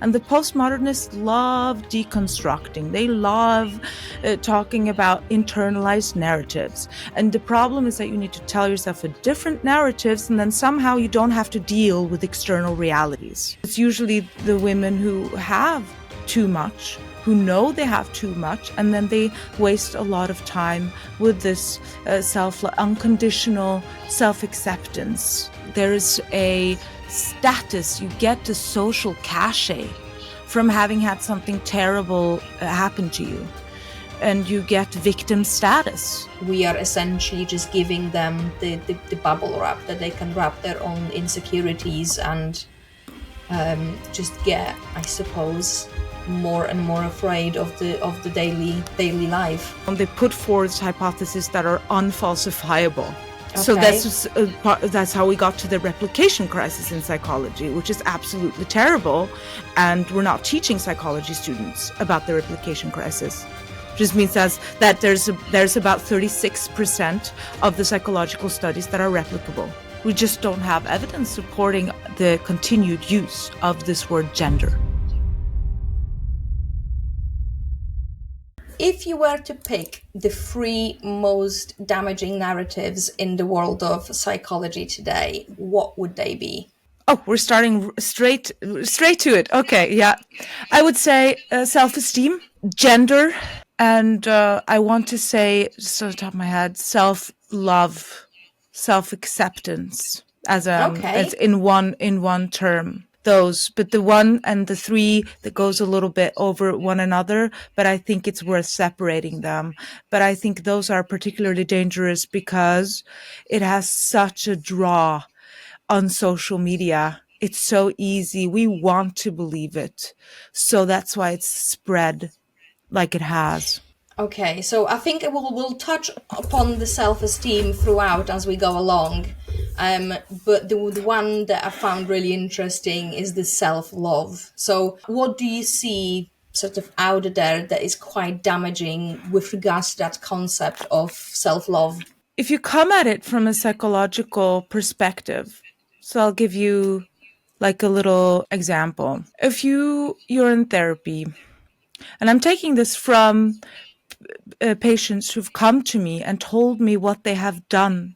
And the postmodernists love deconstructing. They love talking about internalized narratives. And the problem is that you need to tell yourself a different narratives, and then somehow you don't have to deal with external realities. It's usually the women who have too much, who know they have too much, and then they waste a lot of time with this unconditional self-acceptance. There is a status, you get the social cachet from having had something terrible happen to you, and you get victim status. We are essentially just giving them the bubble wrap that they can wrap their own insecurities and just get, I suppose, more and more afraid of the daily life. They put forth hypotheses that are unfalsifiable. Okay. So that's how we got to the replication crisis in psychology, which is absolutely terrible. And we're not teaching psychology students about the replication crisis. Which just means that there's about 36% of the psychological studies that are replicable. We just don't have evidence supporting the continued use of this word gender. If you were to pick the 3 most damaging narratives in the world of psychology today, what would they be? Oh, we're starting straight to it. Okay, yeah. I would say self-esteem, gender, and I want to say, just off the top of my head, self-love, self-acceptance as in one term. Those, but the 1 and the 3 that goes a little bit over one another, but I think it's worth separating them. But I think those are particularly dangerous because it has such a draw on social media. It's so easy. We want to believe it. So that's why it's spread like it has. Okay, so I think we'll touch upon the self-esteem throughout as we go along. But the one that I found really interesting is the self-love. So what do you see sort of out there that is quite damaging with regards to that concept of self-love? If you come at it from a psychological perspective, so I'll give you like a little example. If you're in therapy, and I'm taking this from patients who've come to me and told me what they have done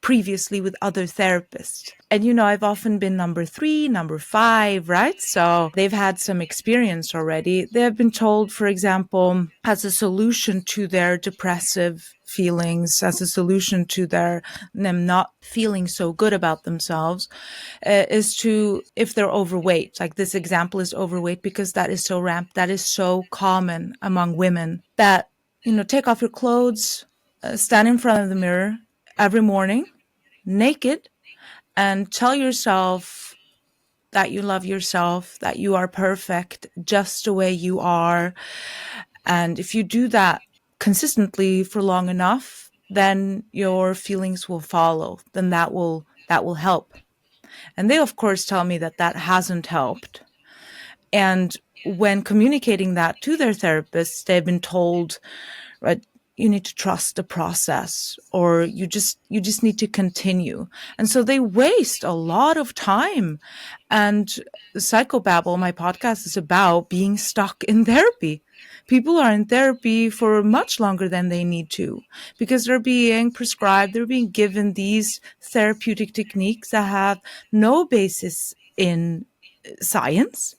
previously with other therapists. And, I've often been number 3, number 5, right? So they've had some experience already. They have been told, for example, as a solution to their depressive feelings, as a solution to them not feeling so good about themselves, is to, if they're overweight, like this example is overweight because that is so common among women, that, take off your clothes, stand in front of the mirror every morning, naked, and tell yourself that you love yourself, that you are perfect just the way you are. And if you do that consistently for long enough, then your feelings will follow. Then that will help. And they, of course, tell me that hasn't helped. And when communicating that to their therapists, they've been told, right, you need to trust the process, or you just need to continue. And so they waste a lot of time. And Psychobabble, my podcast, is about being stuck in therapy. People are in therapy for much longer than they need to because they're being prescribed, they're being given these therapeutic techniques that have no basis in science,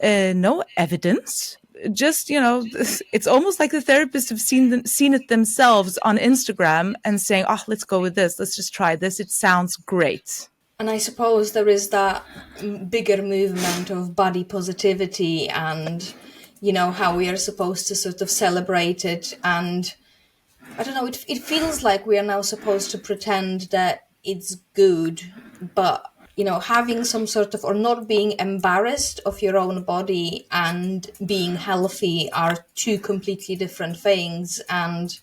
no evidence. Just, it's almost like the therapists have seen it themselves on Instagram and saying, let's go with this. Let's just try this. It sounds great. And I suppose there is that bigger movement of body positivity and, how we are supposed to sort of celebrate it. And I don't know, it feels like we are now supposed to pretend that it's good, but having some sort of, or not being embarrassed of your own body and being healthy are 2 completely different things. And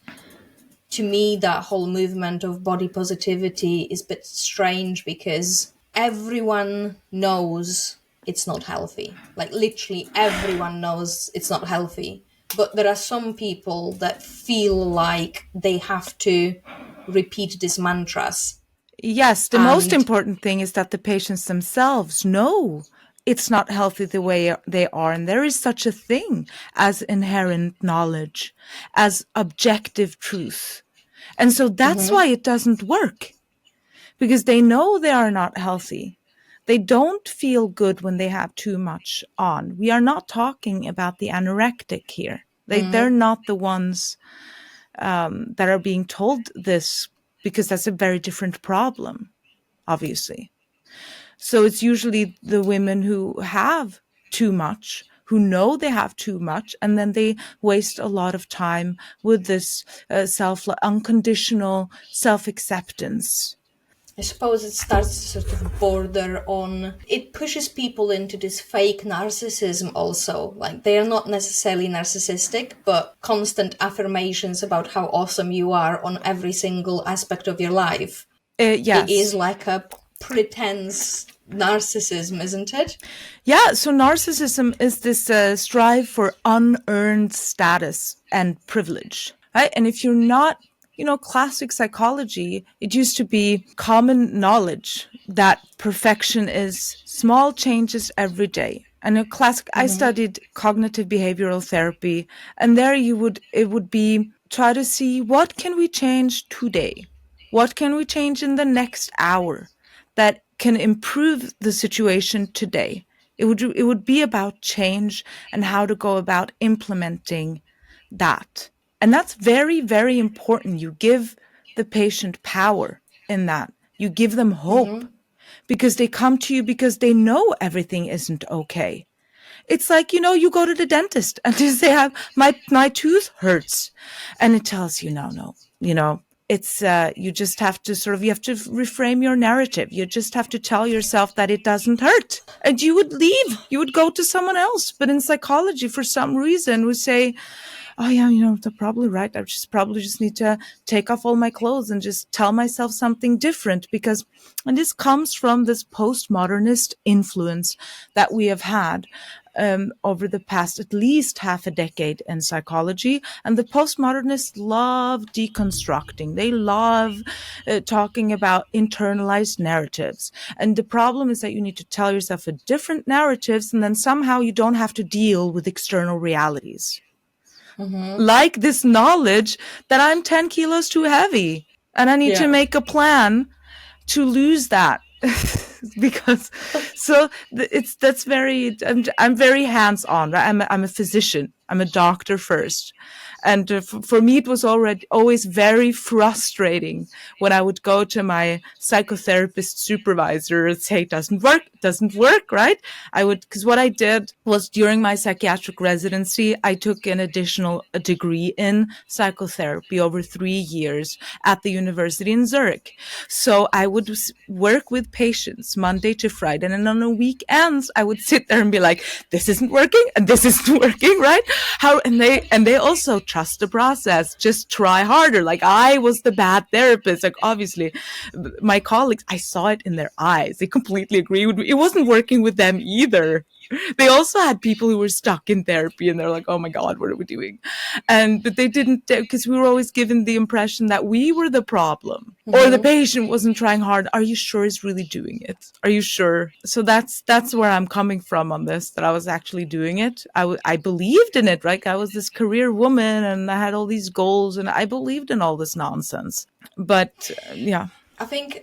to me, that whole movement of body positivity is a bit strange because everyone knows it's not healthy. Like literally everyone knows it's not healthy. But there are some people that feel like they have to repeat these mantras. Yes, the most important thing is that the patients themselves know it's not healthy the way they are. And there is such a thing as inherent knowledge, as objective truth. And so that's why it doesn't work, because they know they are not healthy. They don't feel good when they have too much on. We are not talking about the anorectic here. They're not the ones that are being told this, because that's a very different problem, obviously. So it's usually the women who have too much, who know they have too much, and then they waste a lot of time with this unconditional self-acceptance. I suppose it starts to sort of border on, it pushes people into this fake narcissism also. Like, they are not necessarily narcissistic, but constant affirmations about how awesome you are on every single aspect of your life. It is Yes. like a pretense narcissism, isn't it? Yeah, so narcissism is this strive for unearned status and privilege, right? And if you're not, classic psychology, it used to be common knowledge that perfection is small changes every day. And a classic, I studied cognitive behavioral therapy, and there it would be try to see what can we change today? What can we change in the next hour that can improve the situation today? It would be about change and how to go about implementing that. And that's very, very important. You give the patient power in that. You give them hope, because they come to you because they know everything isn't okay. It's like, you go to the dentist and they say, my tooth hurts. And it tells you, no, it's, you just have to you have to reframe your narrative. You just have to tell yourself that it doesn't hurt. And you would leave, you would go to someone else. But in psychology, for some reason, we say, oh yeah, they're probably right. I probably just need to take off all my clothes and just tell myself something different, and this comes from this postmodernist influence that we have had over the past at least half a decade in psychology. And the postmodernists love deconstructing. They love talking about internalized narratives. And the problem is that you need to tell yourself a different narratives, and then somehow you don't have to deal with external realities. Like this knowledge that I'm 10 kilos too heavy and I need to make a plan to lose that. Because that's very, I'm very hands on, right? I'm a physician. I'm a doctor first. And for me, it was always very frustrating when I would go to my psychotherapist supervisor and say, it doesn't work, right? Because what I did was, during my psychiatric residency, I took an additional degree in psychotherapy over 3 years at the university in Zurich. So I would work with patients Monday to Friday. And then on the weekends, I would sit there and be like, this isn't working and this isn't working, right? And they also trust the process, just try harder. Like, I was the bad therapist. Like, obviously my colleagues, I saw it in their eyes. They completely agree with me. It wasn't working with them either. They also had people who were stuck in therapy and they're like, oh my God, what are we doing? But they didn't, because we were always given the impression that we were the problem, or the patient wasn't trying hard. Are you sure he's really doing it? Are you sure? So that's where I'm coming from on this, that I was actually doing it. I believed in it, right? I was this career woman and I had all these goals and I believed in all this nonsense. But yeah. I think,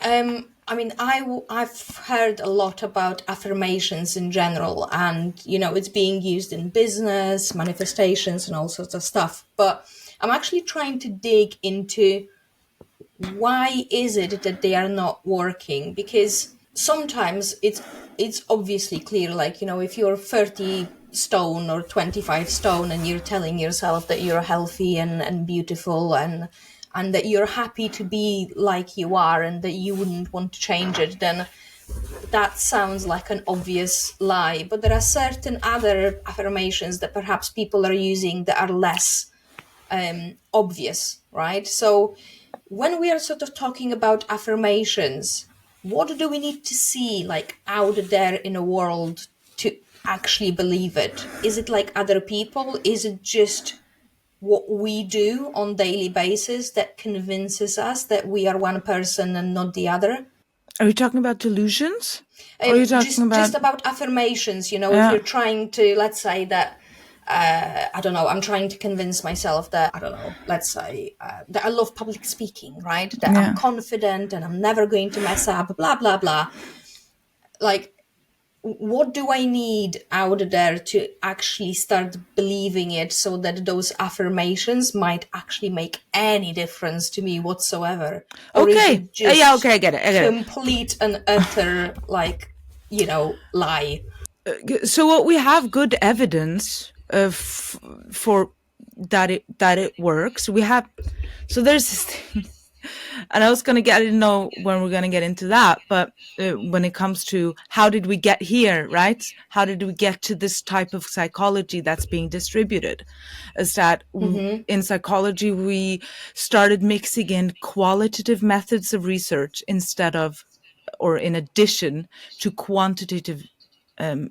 I've heard a lot about affirmations in general, and, it's being used in business, manifestations, and all sorts of stuff. But I'm actually trying to dig into why is it that they are not working? Because sometimes it's obviously clear, like, if you're 30 stone or 25 stone and you're telling yourself that you're healthy and beautiful and that you're happy to be like you are and that you wouldn't want to change it, then that sounds like an obvious lie. But there are certain other affirmations that perhaps people are using that are less obvious, right? So when we are sort of talking about affirmations, what do we need to see, like, out there in the world to actually believe it? Is it like other people? Is it just what we do on daily basis that convinces us that we are one person and not the other? Are you talking about delusions? Or are you talking Just about, about affirmations, if yeah, you're trying to, let's say that, I don't know, I'm trying to convince myself that, I don't know, let's say that I love public speaking, right? That I'm yeah. confident and I'm never going to mess up, blah, blah, blah. Like, what do I need out there to actually start believing it so that those affirmations might actually make any difference to me whatsoever? Or is Okay. it Yeah, okay, just I get it. I get complete and utter, like, lie? it. So what we have good evidence of for that it works. We have, so there's this thing, and I was going to get, I didn't know when we're going to get into that, but when it comes to how did we get here, right? How did we get to this type of psychology that's being distributed? Is that in psychology, we started mixing in qualitative methods of research instead of, or in addition to quantitative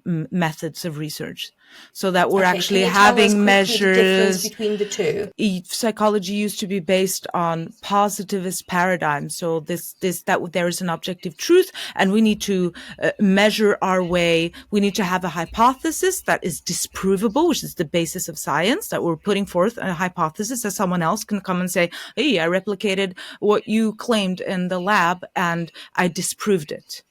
methods of research, so that we're Okay, can actually you tell us having quickly the difference measures. between the two? Psychology used to be based on positivist paradigms. So that there is an objective truth, and we need to measure our way. We need to have a hypothesis that is disprovable, which is the basis of science, that we're putting forth a hypothesis that someone else can come and say, hey, I replicated what you claimed in the lab and I disproved it.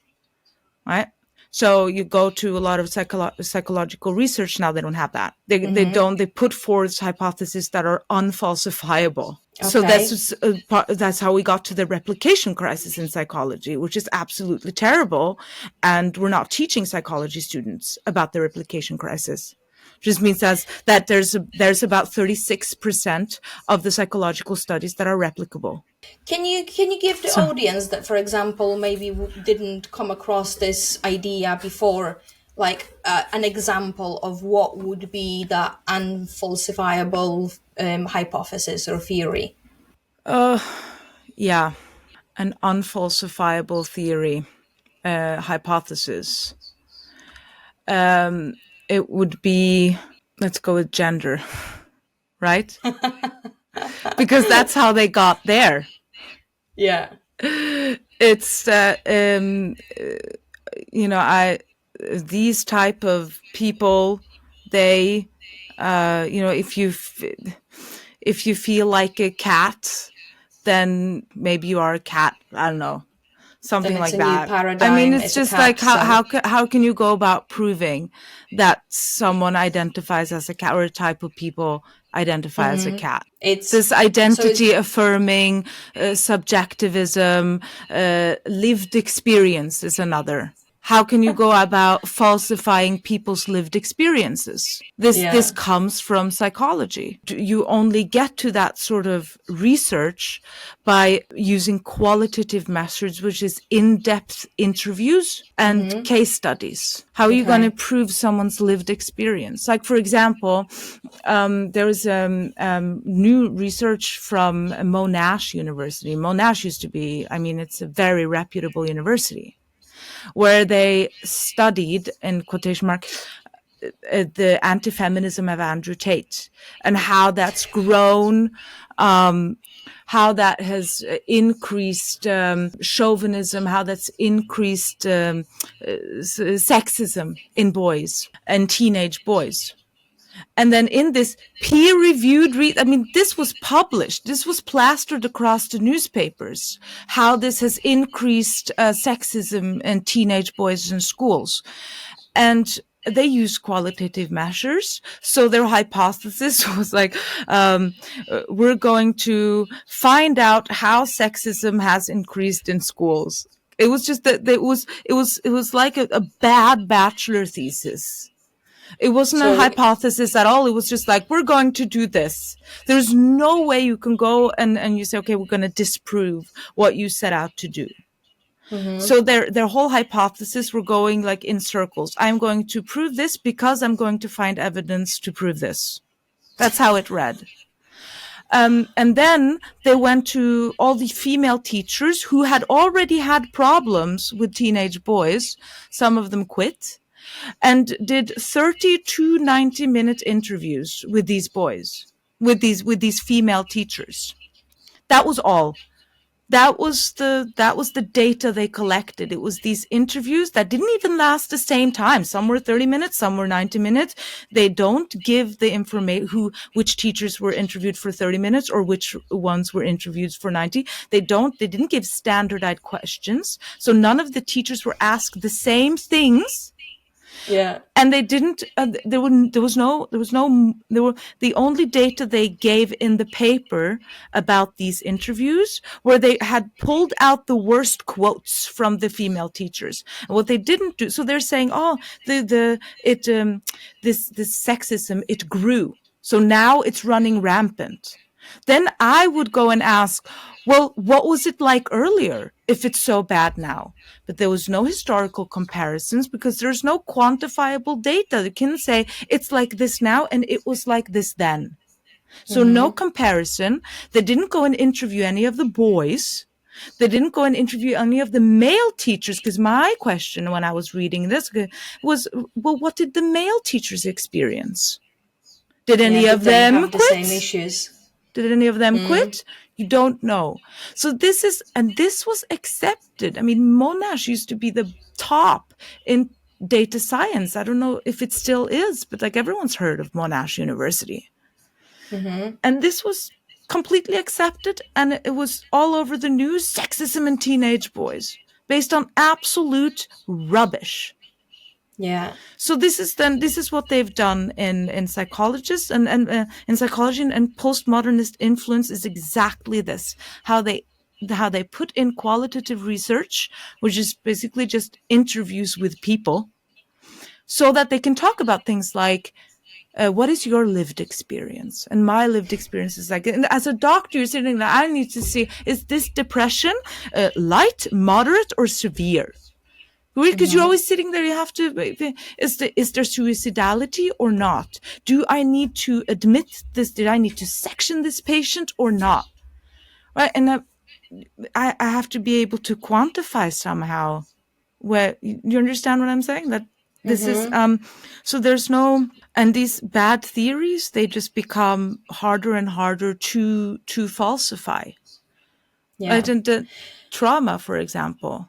Right? So you go to a lot of psychological research now, they don't have that. They put forth hypotheses that are unfalsifiable. So Okay. that's how we got to the replication crisis in psychology, which is absolutely terrible. And we're not teaching psychology students about the replication crisis. Just means that there's about 36% of the psychological studies that are replicable. Can you give the So, audience that, for example, maybe didn't come across this idea before, like an example of what would be the unfalsifiable hypothesis or theory? yeah, an unfalsifiable theory, hypothesis. It would be, let's go with gender, right? Because that's how they got there. Yeah. It's, these type of people, they, if you feel like a cat, then maybe you are a cat. I don't know. Then Something it's like a new that. I mean, paradigm. it's It's a just cat. like So. how can you go about proving that someone identifies as a cat, or a type of people identify as a cat? It's This so it's identity affirming, subjectivism, lived experience is another. How can you go about falsifying people's lived experiences? This yeah. comes from psychology. You only get to that sort of research by using qualitative methods, which is in-depth interviews and case studies. How are you going to Okay. prove someone's lived experience? Like, for example, there is new research from Monash University. Monash used to be, I mean, it's a very reputable university, where they studied, in quotation marks, the anti-feminism of Andrew Tate and how that's grown, how that has increased chauvinism, how that's increased sexism in boys and teenage boys. And then in this peer-reviewed I mean, this was published, this was plastered across the newspapers, how this has increased sexism in teenage boys in schools. And they use qualitative measures. So their hypothesis was like, we're going to find out how sexism has increased in schools. It was just that it was like a bad bachelor thesis. It wasn't a So hypothesis at all. It was just like, we're going to do this. There's no way you can go and you say, okay, we're going to disprove what you set out to do. So their whole hypothesis were going like in circles. I'm going to prove this because I'm going to find evidence to prove this. That's how it read. And then they went to all the female teachers who had already had problems with teenage boys. Some of them quit, and did 30 to 90-minute interviews with these boys, with these female teachers. That was all. that was the data they collected. It was these interviews that didn't even last the same time. Some were 30 minutes, some were 90 minutes. They don't give the information which teachers were interviewed for 30 minutes or which ones were interviewed for 90. They didn't give standardized questions. So none of the teachers were asked the same things. Yeah. And they didn't, the only data they gave in the paper about these interviews where they had pulled out the worst quotes from the female teachers. And what they didn't do, so they're saying, oh, this sexism, it grew. So now it's running rampant. Then I would go and ask, well, what was it like earlier if it's so bad now? But there was no historical comparisons because there's no quantifiable data that can say it's like this now and it was like this then. So no comparison. They didn't go and interview any of the boys. They didn't go and interview any of the male teachers, because my question when I was reading this was, well, what did the male teachers experience? Did any of them have quit? the same issues? Did any of them quit? You don't know. So this was accepted. I mean, Monash used to be the top in data science. I don't know if it still is, but like everyone's heard of Monash University. And this was completely accepted, and it was all over the news, sexism in teenage boys, based on absolute rubbish. Yeah. So this is what they've done in psychologists and in psychology, and postmodernist influence is exactly this: how they put in qualitative research, which is basically just interviews with people, so that they can talk about things like, what is your lived experience? And my lived experience is like, and as a doctor, you're sitting there, I need to see, is this depression light, moderate, or severe? Because you're always sitting there, you have to, is there suicidality or not? Do I need to admit this? Did I need to section this patient or not? Right? And I have to be able to quantify somehow. Where, you understand what I'm saying? That this is, so there's no, and these bad theories, they just become harder and harder to falsify. Yeah. Right? And trauma, for example.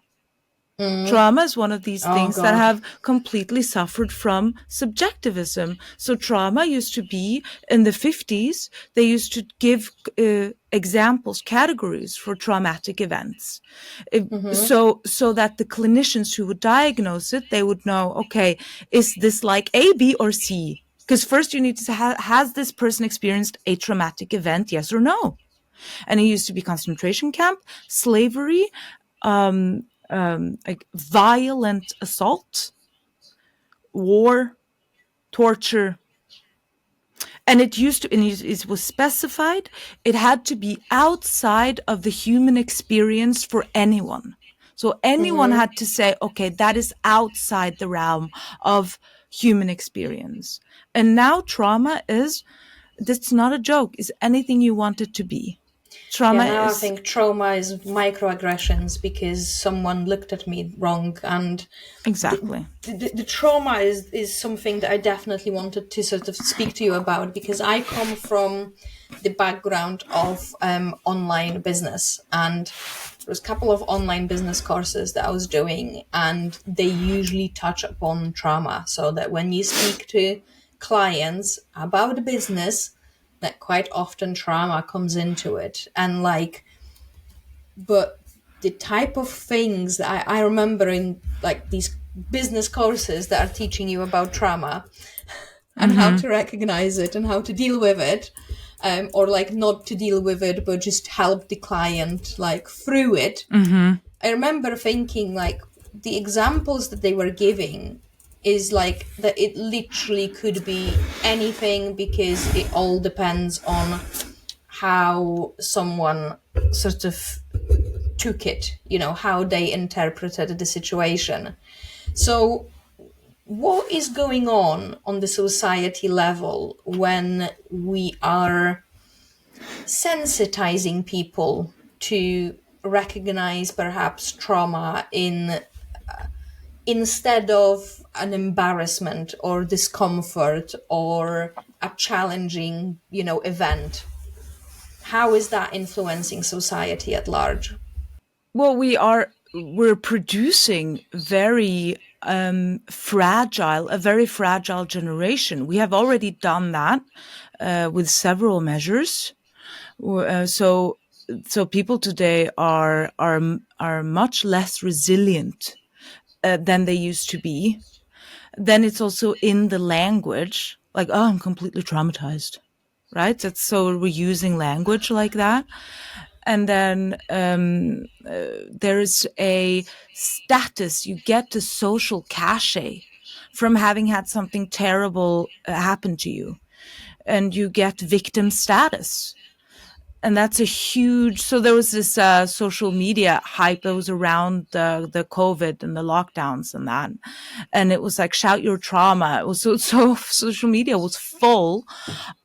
Trauma is one of these things that have completely suffered from subjectivism. So trauma used to be, in the 50s, they used to give examples, categories for traumatic events. So that the clinicians who would diagnose it, they would know, okay, is this like A, B, or C? Because first you need to say, has this person experienced a traumatic event, yes or no? And it used to be concentration camp, slavery, like violent assault, war, torture. And it used to, and it was specified, it had to be outside of the human experience for anyone. So anyone had to say, okay, that is outside the realm of human experience. And now trauma that's not a joke, is anything you want it to be. Trauma I think trauma is microaggressions because someone looked at me wrong, and exactly the trauma is something that I definitely wanted to sort of speak to you about, because I come from the background of online business, and there was a couple of online business courses that I was doing, and they usually touch upon trauma, so that when you speak to clients about business, that quite often trauma comes into it. And but the type of things that I remember in like these business courses that are teaching you about trauma and how to recognize it and how to deal with it, or like not to deal with it, but just help the client like through it. I remember thinking like the examples that they were giving is like that it literally could be anything, because it all depends on how someone sort of took it, how they interpreted the situation. So what is going on the society level when we are sensitizing people to recognize perhaps trauma instead of an embarrassment or discomfort or a challenging, event? How is that influencing society at large? Well, we're producing a very fragile generation. We have already done that with several measures. So people today are much less resilient than they used to be. Then it's also in the language, like, oh, I'm completely traumatized, right? So we're using language like that. And then there's a status, you get the social cachet from having had something terrible happen to you, and you get victim status. And that's a huge, so there was this social media hype that was around the COVID and the lockdowns and that. And it was like, shout your trauma. It was so social media was full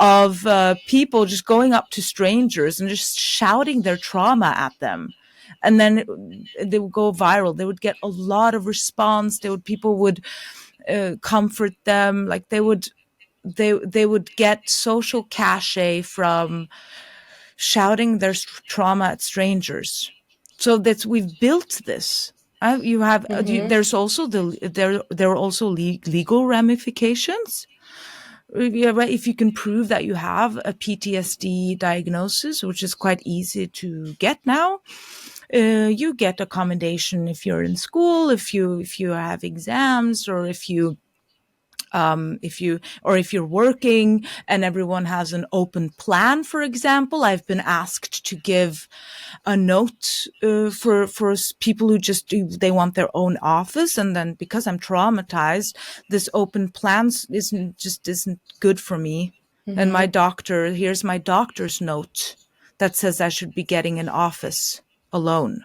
of people just going up to strangers and just shouting their trauma at them. And then they would go viral. They would get a lot of response. People would comfort them. Like they would get social cachet from shouting their trauma at strangers. So we've built this. You have there's also there are also legal ramifications. Yeah, right. If you can prove that you have a PTSD diagnosis, which is quite easy to get now, you get accommodation if you're in school, if you have exams, or if you're working and everyone has an open plan. For example, I've been asked to give a note for people who they want their own office, and then because I'm traumatized, this open plan isn't good for me. And here's my doctor's note that says I should be getting an office alone.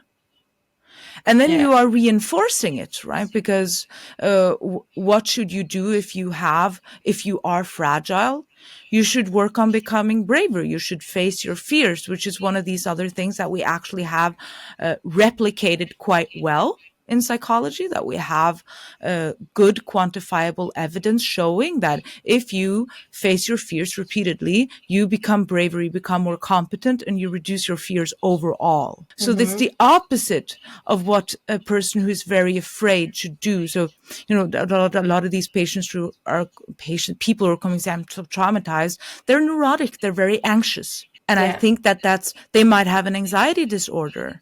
And then Yeah. you are reinforcing it, right? Because what should you do if you are fragile? You should work on becoming braver. You should face your fears, which is one of these other things that we actually have replicated quite well in psychology, that we have good quantifiable evidence showing that if you face your fears repeatedly, you become braver, you become more competent, and you reduce your fears overall. So that's the opposite of what a person who's very afraid should do. So, a lot of these people who are coming down traumatized, they're neurotic, they're very anxious. And I think they might have an anxiety disorder.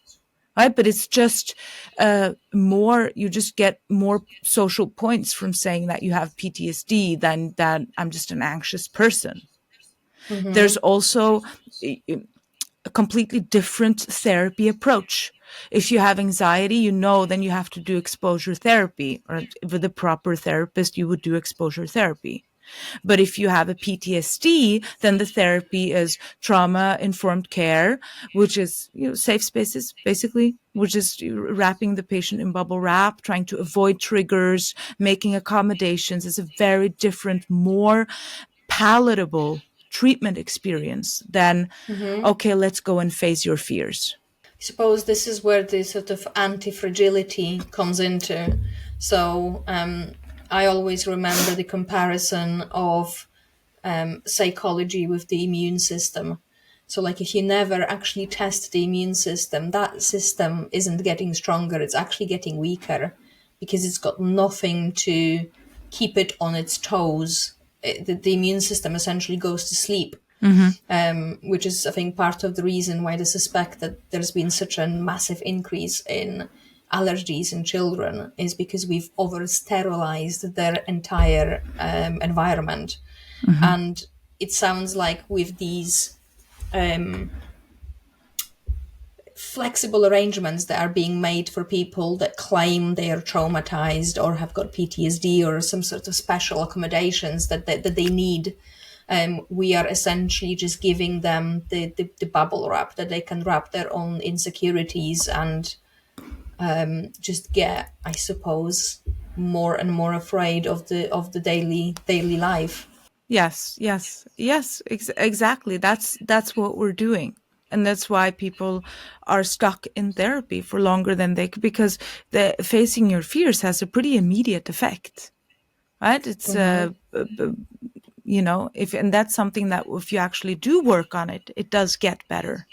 Right, but it's just you just get more social points from saying that you have PTSD than that I'm just an anxious person. There's also a completely different therapy approach. If you have anxiety, then you have to do exposure therapy, or with the proper therapist, you would do exposure therapy. But if you have a PTSD, then the therapy is trauma-informed care, which is safe spaces, basically, which is wrapping the patient in bubble wrap, trying to avoid triggers, making accommodations. It's a very different, more palatable treatment experience than, okay, let's go and face your fears. I suppose this is where the sort of anti-fragility comes into. So I always remember the comparison of psychology with the immune system. So like if you never actually test the immune system, that system isn't getting stronger, it's actually getting weaker because it's got nothing to keep it on its toes. The immune system essentially goes to sleep. Which is, I think, part of the reason why they suspect that there's been such a massive increase in allergies in children, is because we've over-sterilized their entire environment. And it sounds like with these flexible arrangements that are being made for people that claim they are traumatized or have got PTSD or some sort of special accommodations that they need, we are essentially just giving them the bubble wrap that they can wrap their own insecurities and just get, I suppose, more and more afraid of the daily life. Yes, exactly. That's what we're doing. And that's why people are stuck in therapy for longer than they could, because facing your fears has a pretty immediate effect, right? It's, and that's something that if you actually do work on it, it does get better.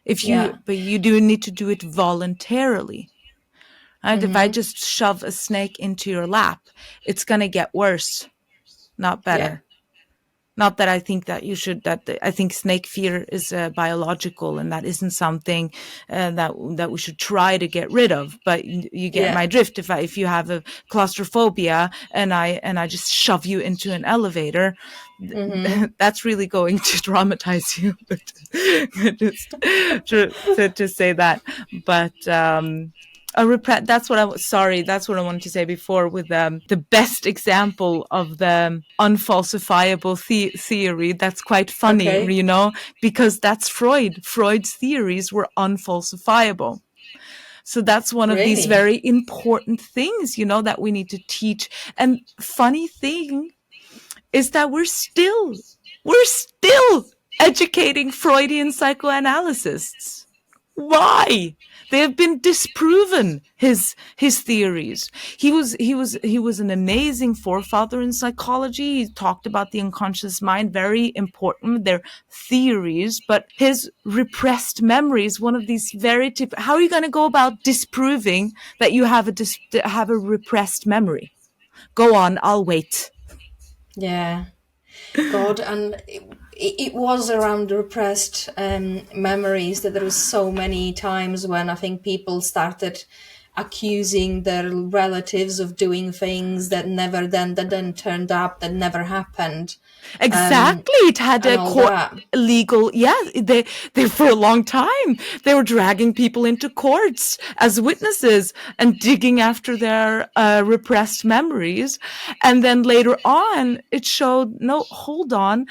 Yeah. But you do need to do it voluntarily. Right? If I just shove a snake into your lap, it's going to get worse, not Yeah. better. Not that I think that you should, I think snake fear is biological, and that isn't something that we should try to get rid of. But you get Yeah. my drift. If you have a claustrophobia and I just shove you into an elevator, that's really going to traumatize you. Just to say that. But that's what that's what I wanted to say before, with the best example of the unfalsifiable theory. That's quite funny, Okay. you know, because that's Freud's theories were unfalsifiable. So that's one of these Really? very important things, you know, that we need to teach. And funny thing is that we're still educating Freudian psychoanalysts. Why? They have been disproven, his theories. He was an amazing forefather in psychology. He talked about the unconscious mind, very important. They're theories, but his repressed memories, one of these very how are you going to go about disproving that you have a repressed memory? Go on, I'll wait. Yeah. God, and it was around repressed memories that there was so many times when I think people started accusing their relatives of doing things that then turned up, that never happened, Exactly. It had and a all court that. legal, yeah, they for a long time, they were dragging people into courts as witnesses and digging after their repressed memories. And then later on, it showed, no, hold on,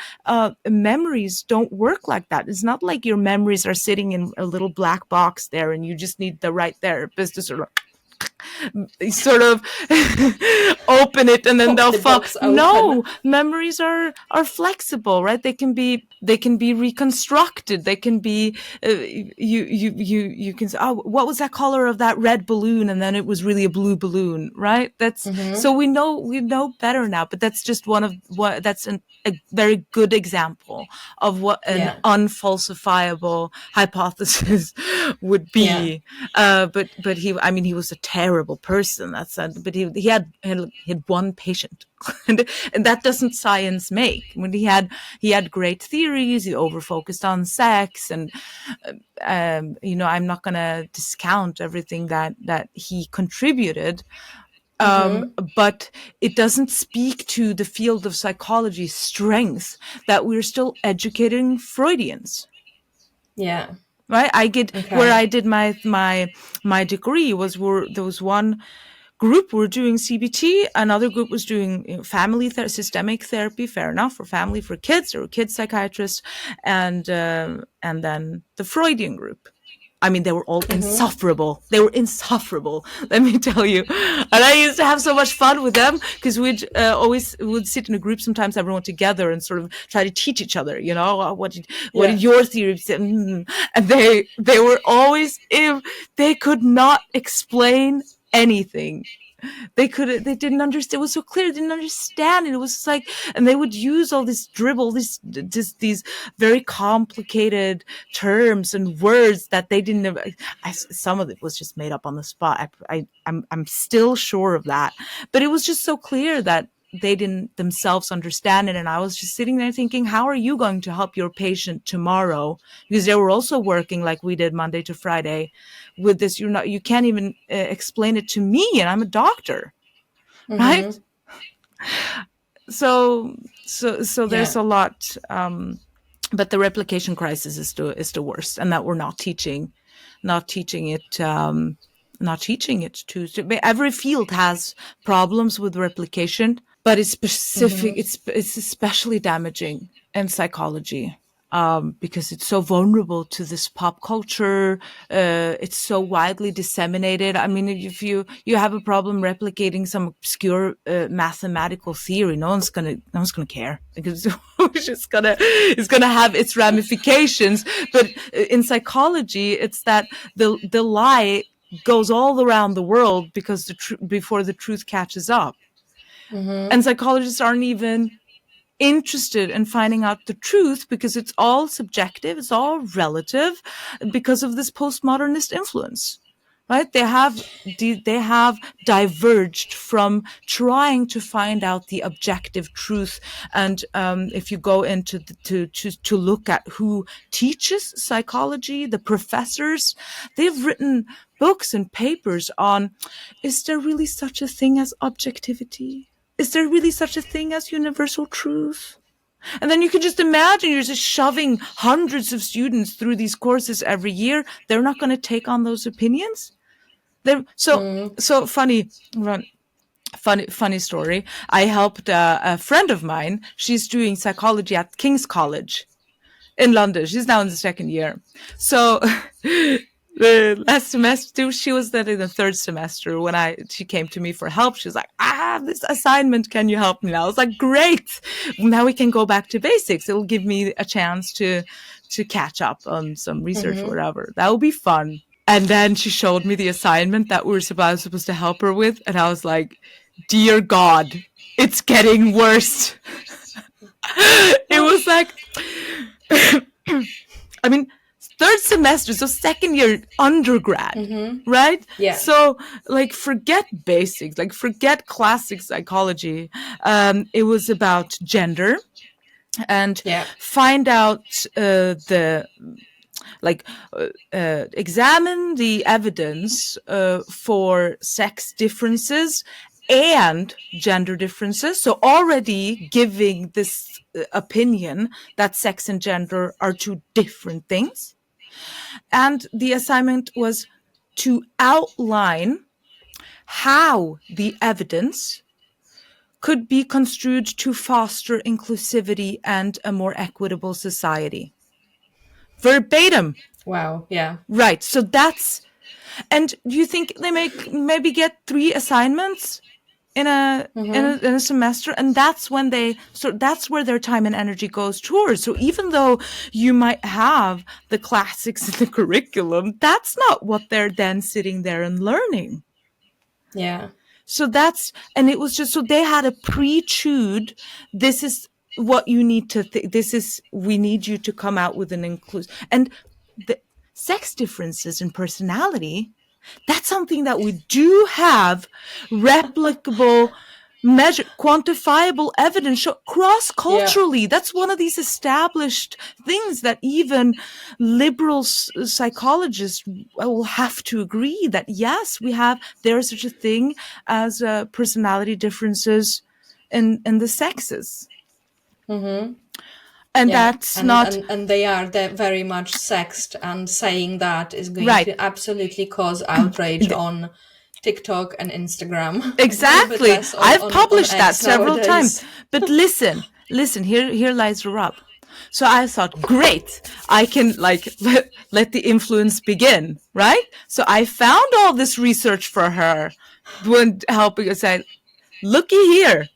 memories don't work like that. It's not like your memories are sitting in a little black box there and you just need the right therapist to sort of open it and then Pop they'll the fall. box open. No, memories are flexible, right? They can be reconstructed. They can be you can say, oh, what was that color of that red balloon, and then it was really a blue balloon, right? That's so we know better now. But that's just a very good example of what an Yeah. unfalsifiable hypothesis would Yeah. be. But he was a terrible person. But he had one patient, and that doesn't science make. When he had great theories, he overfocused on sex, and I'm not going to discount everything that he contributed. But it doesn't speak to the field of psychology's strength that we're still educating Freudians. Yeah. Right? Where Okay. I did my degree there was one group were doing CBT, another group was doing family systemic therapy, fair enough, for family, for kids, or kids psychiatrists, and then the Freudian group. I mean, they were all insufferable. They were insufferable, let me tell you. And I used to have so much fun with them because we'd would sit in a group, sometimes everyone together, and sort of try to teach each other, what did your theory say? And they were always, they could not explain anything. They didn't understand. It was so clear. They didn't understand it. It was just like, and they would use all this dribble, these very complicated terms and words that they didn't know. Some of it was just made up on the spot. I'm still sure of that. But it was just so clear that they didn't themselves understand it. And I was just sitting there thinking, how are you going to help your patient tomorrow? Because they were also working like we did Monday to Friday with this. You can't even explain it to me, and I'm a doctor, right? So there's a lot, but the replication crisis is the worst, and that we're not teaching it to. Every field has problems with replication, but it's specific. It's especially damaging in psychology. Because it's so vulnerable to this pop culture. It's so widely disseminated. I mean, if you have a problem replicating some obscure mathematical theory, no one's gonna care, because it's gonna have its ramifications. But in psychology, it's that the lie goes all around the world because before the truth catches up. And psychologists aren't even interested in finding out the truth because it's all subjective, it's all relative because of this postmodernist influence. Right? They have diverged from trying to find out the objective truth. And if you go into to look at who teaches psychology, the professors, they've written books and papers on, is there really such a thing as objectivity? Is there really such a thing as universal truth? And then you can just imagine you're just shoving hundreds of students through these courses every year. They're not going to take on those opinions. So funny story. I helped a friend of mine. She's doing psychology at King's College in London. She's now in the second year. So the last semester, she was then in the third semester when she came to me for help. She was like, I have this assignment. Can you help me now? I was like, great. Now we can go back to basics. It'll give me a chance to catch up on some research or whatever. That will be fun. And then she showed me the assignment that we were supposed to help her with. And I was like, dear God, it's getting worse. It was like, I mean, third semester, so second year undergrad, right? Yeah. So like, forget basics, like forget classic psychology. It was about gender and find out examine the evidence for sex differences and gender differences. So already giving this opinion that sex and gender are two different things. And the assignment was to outline how the evidence could be construed to foster inclusivity and a more equitable society. Verbatim. Wow. Yeah. Right. So that's, and do you think they maybe get 3 assignments in a semester? And that's when that's where their time and energy goes towards. So even though you might have the classics in the curriculum, that's not what they're then sitting there and learning. Yeah. So and it was just, so they had a pre-chewed, this is what you need to we need you to come out with an inclusive, and the sex differences in personality, that's something that we do have replicable, quantifiable evidence show cross-culturally. Yeah. That's one of these established things that even liberal psychologists will have to agree that, yes, there is such a thing as personality differences in the sexes. And that's not... And they are very much sexed, and saying that is going to absolutely cause outrage on TikTok and Instagram. Exactly. I've published that several times. But listen, here lies the rub. So I thought, great, I can let the influence begin, right? So I found all this research for her, helping us say, looky here.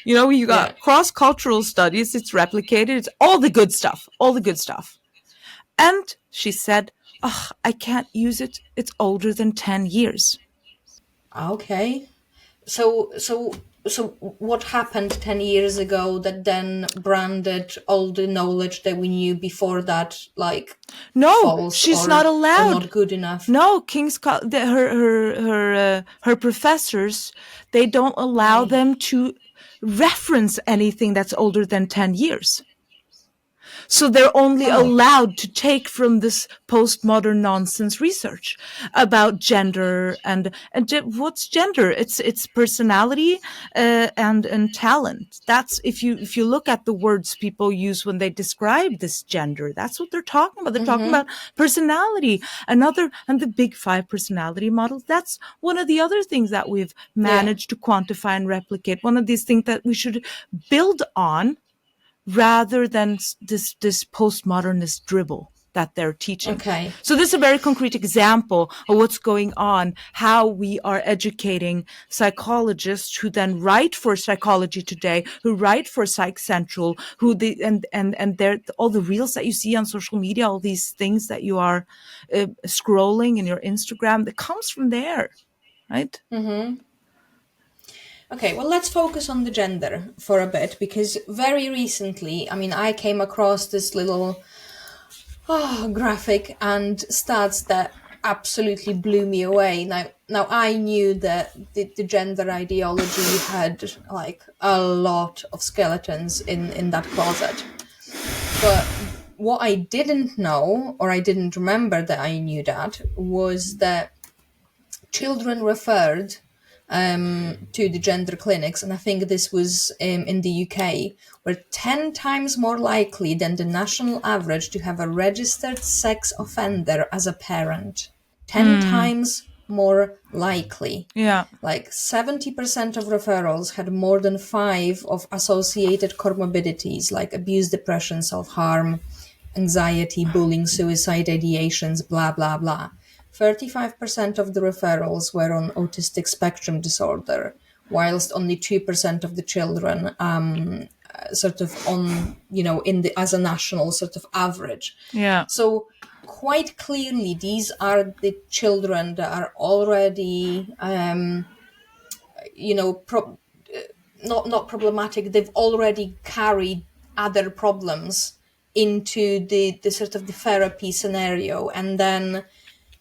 You got cross-cultural studies, it's replicated, it's all the good stuff. And she said, I can't use it. It's older than 10 years. Okay. So what happened 10 years ago that then branded all the knowledge that we knew before that, no, she's not allowed, or not good enough? No, her professors, they don't allow them to reference anything that's older than 10 years. So they're only allowed to take from this postmodern nonsense research about gender and what's gender? It's personality and talent. That's if you look at the words people use when they describe this gender, that's what they're talking about. They're talking about personality. And the big 5 personality models. That's one of the other things that we've managed to quantify and replicate. One of these things that we should build on, rather than this postmodernist dribble that they're teaching. Okay. So this is a very concrete example of what's going on, how we are educating psychologists who then write for Psychology Today, who write for Psych Central, and they're all the reels that you see on social media, all these things that you are scrolling in your Instagram, that comes from there, right? Okay, well, let's focus on the gender for a bit because very recently, I mean, I came across this little graphic and stats that absolutely blew me away. Now I knew that the gender ideology had like a lot of skeletons in that closet, but what I didn't know, or I didn't remember that I knew that, was that children referred to the gender clinics, and I think this was in the UK, were 10 times more likely than the national average to have a registered sex offender as a parent. 10 Mm, times more likely. yeah. Like 70% of referrals had more than 5 of associated comorbidities like abuse, depression, self harm, anxiety, bullying, suicide ideations, blah, blah, blah. 35% of the referrals were on autistic spectrum disorder, whilst only 2% of the children sort of on, in the as a national sort of average. Yeah. So quite clearly, these are the children that are already, not problematic. They've already carried other problems into the sort of the therapy scenario, and then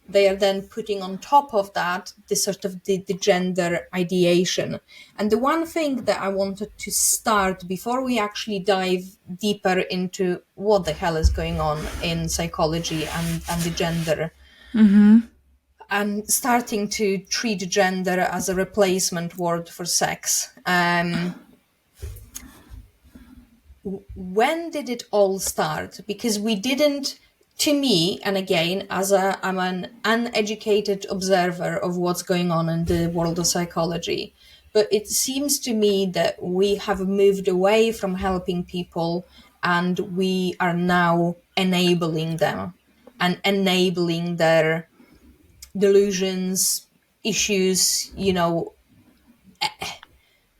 they are then putting on top of that the sort of the gender ideation. And the one thing that I wanted to start before we actually dive deeper into what the hell is going on in psychology and the gender, Mm-hmm. and starting to treat gender as a replacement word for sex. When did it all start? Because we didn't, to me, and again, I'm an uneducated observer of what's going on in the world of psychology, but it seems to me that we have moved away from helping people and we are now enabling them and enabling their delusions, issues,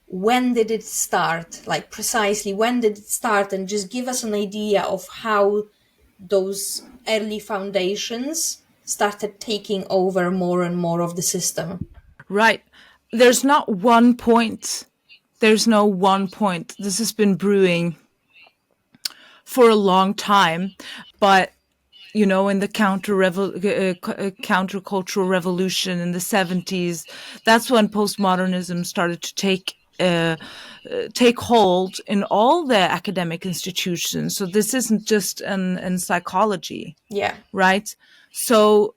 when did it start? Like precisely when did it start? And just give us an idea of how those early foundations started taking over more and more of the system. Right. There's not one point. There's no one point. This has been brewing for a long time, but in the countercultural revolution in the 70s, that's when postmodernism started to take hold in all the academic institutions. So this isn't just in psychology, Yeah. right? So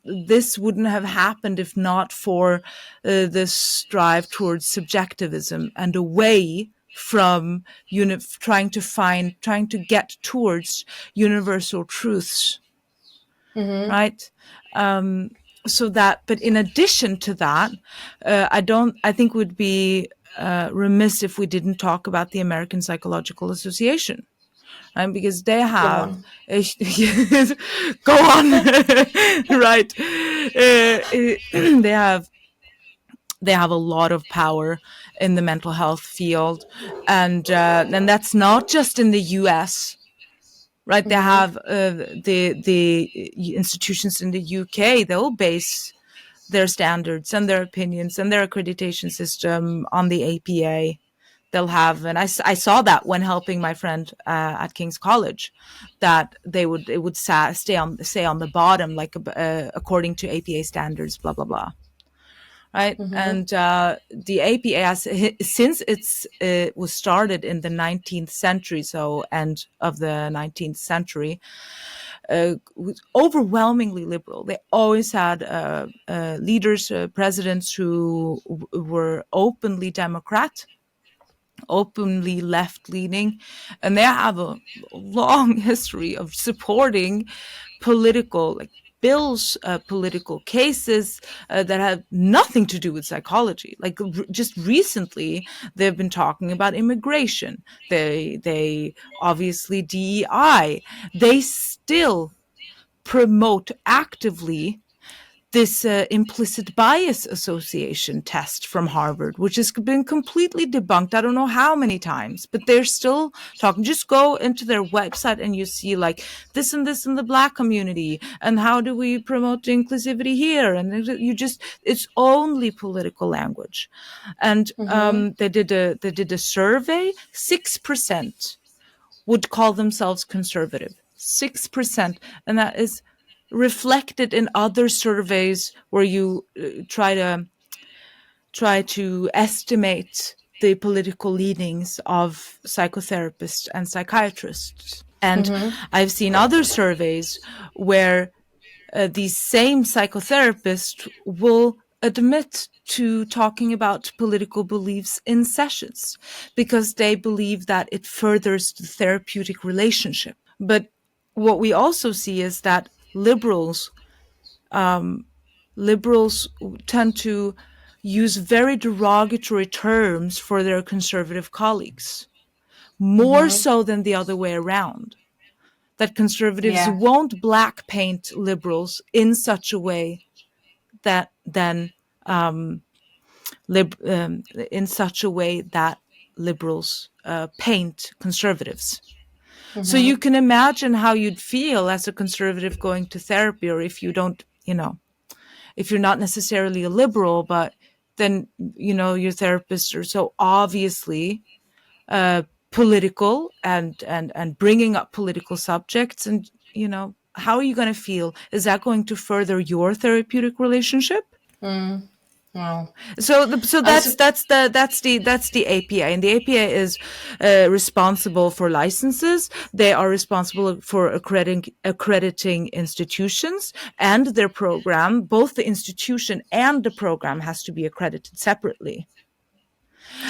this wouldn't have happened if not for this strive towards subjectivism and away from trying to get towards universal truths, right? So that, but in addition to that, I think would be remiss if we didn't talk about the American Psychological Association, right? Because they Go have on. go on, right? They have a lot of power in the mental health field, and that's not just in the U.S. Right? They have the institutions in the UK. They'll base their standards and their opinions and their accreditation system on the APA. They'll have, and I saw that when helping my friend at King's College, that it would say on the bottom, like according to APA standards, blah blah blah. Right, and the APA has, since it was started in the 19th century, so end of the 19th century, was overwhelmingly liberal. They always had leaders, presidents who were openly Democrat, openly left-leaning, and they have a long history of supporting political bills, political cases that have nothing to do with psychology. Like just recently, they've been talking about immigration. They obviously DEI. They still promote actively this implicit bias association test from Harvard, which has been completely debunked. I don't know how many times, but they're still talking. Just go into their website and you see like this and this in the Black community, and how do we promote inclusivity here? And it's only political language. And they did a survey. 6% would call themselves conservative. 6%, and that is reflected in other surveys where you try to estimate the political leanings of psychotherapists and psychiatrists. And I've seen other surveys where these same psychotherapists will admit to talking about political beliefs in sessions because they believe that it furthers the therapeutic relationship. But what we also see is that liberals tend to use very derogatory terms for their conservative colleagues, more so than the other way around. That conservatives won't black paint liberals in such a way that liberals paint conservatives. So you can imagine how you'd feel as a conservative going to therapy, or if you don't, if you're not necessarily a liberal, but then, your therapists are so obviously political and bringing up political subjects. And, how are you going to feel? Is that going to further your therapeutic relationship? Wow. So that's the APA, and the APA is responsible for licenses. They are responsible for accrediting institutions and their program. Both the institution and the program has to be accredited separately,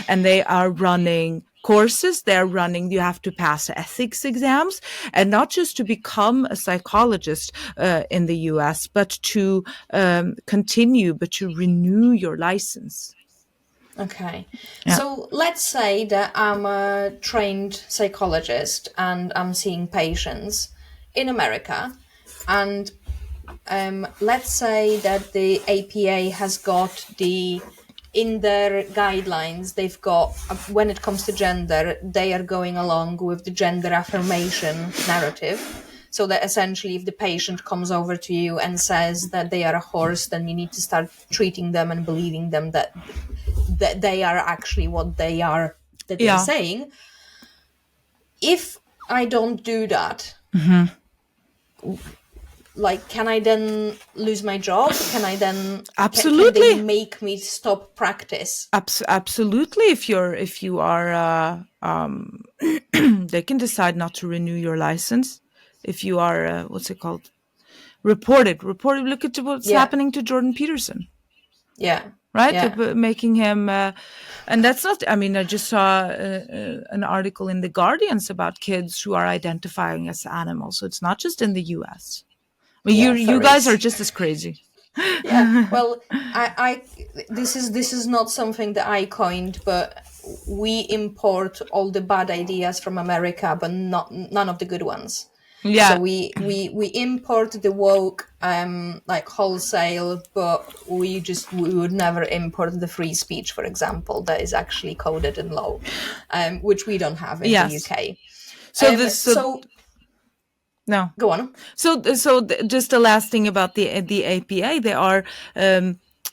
and they are running courses. You have to pass ethics exams, and not just to become a psychologist in the US, but to renew your license. Okay. Yeah. So let's say that I'm a trained psychologist and I'm seeing patients in America, and let's say that the APA has got in their guidelines, they've got, when it comes to gender, they are going along with the gender affirmation narrative. So that essentially, if the patient comes over to you and says that they are a horse, then you need to start treating them and believing them that they are actually what they are, that they're saying. If I don't do that, like, can I then lose my job? Can I then absolutely can they make me stop practice? Absolutely. If you are they can decide not to renew your license. If you are what's it called? Reported. Look at what's happening to Jordan Peterson. Yeah. Right? Yeah. Making him and that's not, I just saw an article in the Guardians about kids who are identifying as animals. So it's not just in the US. You guys are just as crazy. Yeah. Well, this is not something that I coined, but we import all the bad ideas from America, but none of the good ones. Yeah. So we import the woke like wholesale, but we would never import the free speech, for example, that is actually coded in law, which we don't have in the UK. No. Go on. So just the last thing about the APA, they are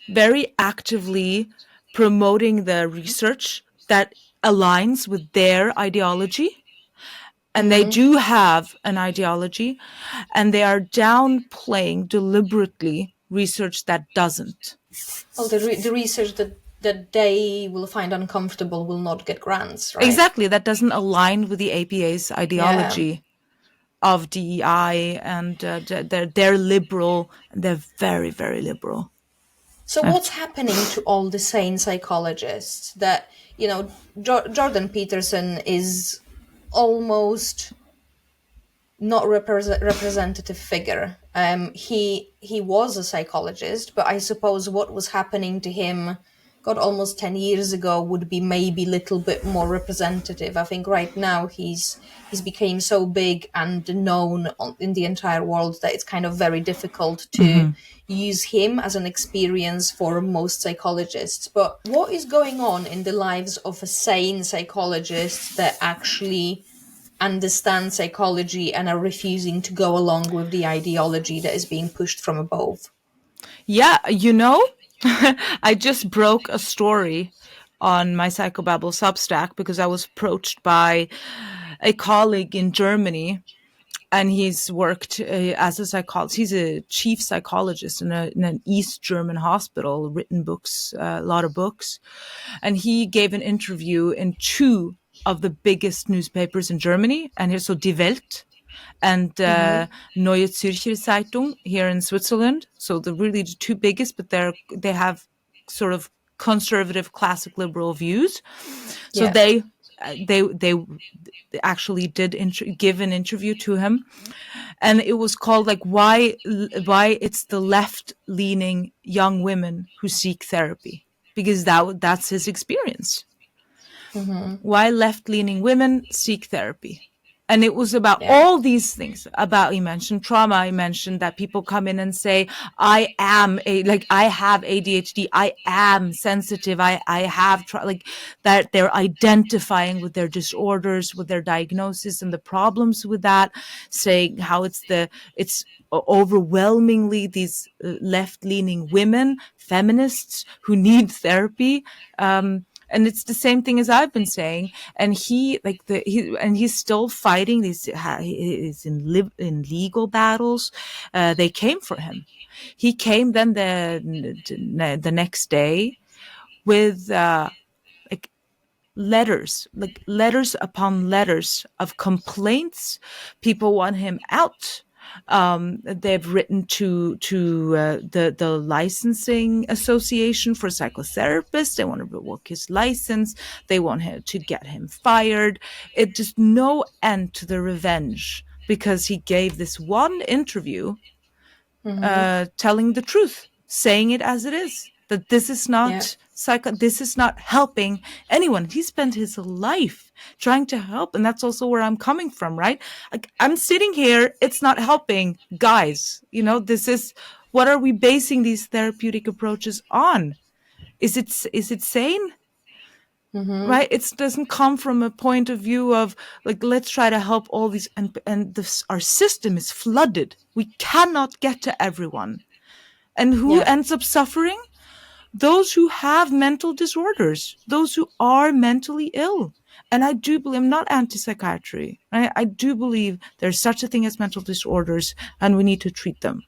very actively promoting the research that aligns with their ideology. And they do have an ideology, and they are downplaying deliberately research that doesn't. Oh, the research that they will find uncomfortable will not get grants, right? Exactly. That doesn't align with the APA's ideology of DEI, and they're liberal. They're very, very liberal. So what's happening to all the sane psychologists that, Jordan Peterson is almost not representative figure. He was a psychologist, but I suppose what was happening to him God, almost 10 years ago would be maybe a little bit more representative. I think right now he's became so big and known in the entire world that it's kind of very difficult to Hmm. use him as an experience for most psychologists. But what is going on in the lives of a sane psychologist that actually understand psychology and are refusing to go along with the ideology that is being pushed from above? Yeah, I just broke a story on my Psychobabble Substack because I was approached by a colleague in Germany, and he's worked as a psychologist. He's a chief psychologist in an East German hospital, written books, a lot of books. And he gave an interview in two of the biggest newspapers in Germany, and here's so Die Welt and Neue Zürcher Zeitung here in Switzerland. So the really the two biggest, but they have sort of conservative, classic liberal views. So Yeah. they actually did give an interview to him, and it was called like why it's the left leaning young women who seek therapy, because that's his experience. Why left leaning women seek therapy. And it was about Yeah. all these things. About, he mentioned trauma. He mentioned that people come in and say, I have ADHD. I am sensitive. I have, like that they're identifying with their disorders, with their diagnosis and the problems with that, saying how it's overwhelmingly these left leaning women, feminists who need therapy. And it's the same thing as I've been saying. And he's still fighting these. He's in legal battles. They came for him. He came then the next day with like letters upon letters of complaints. People want him out. They've written to the licensing association for psychotherapists. They want to revoke his license. They want him to get him fired. It just no end to the revenge because he gave this one interview telling the truth, saying it as it is, that this is Yeah. not this is not helping anyone. He spent his life trying to help, and that's also where I'm coming from, right? Like, I'm sitting here, it's not helping, guys. This is, what are we basing these therapeutic approaches on? Is it sane? Right, it doesn't come from a point of view of like, let's try to help all these, and our system is flooded. We cannot get to everyone. And who Yeah. ends up suffering? Those who have mental disorders, those who are mentally ill. And I do believe, I'm not anti-psychiatry. I do believe there's such a thing as mental disorders, and we need to treat them.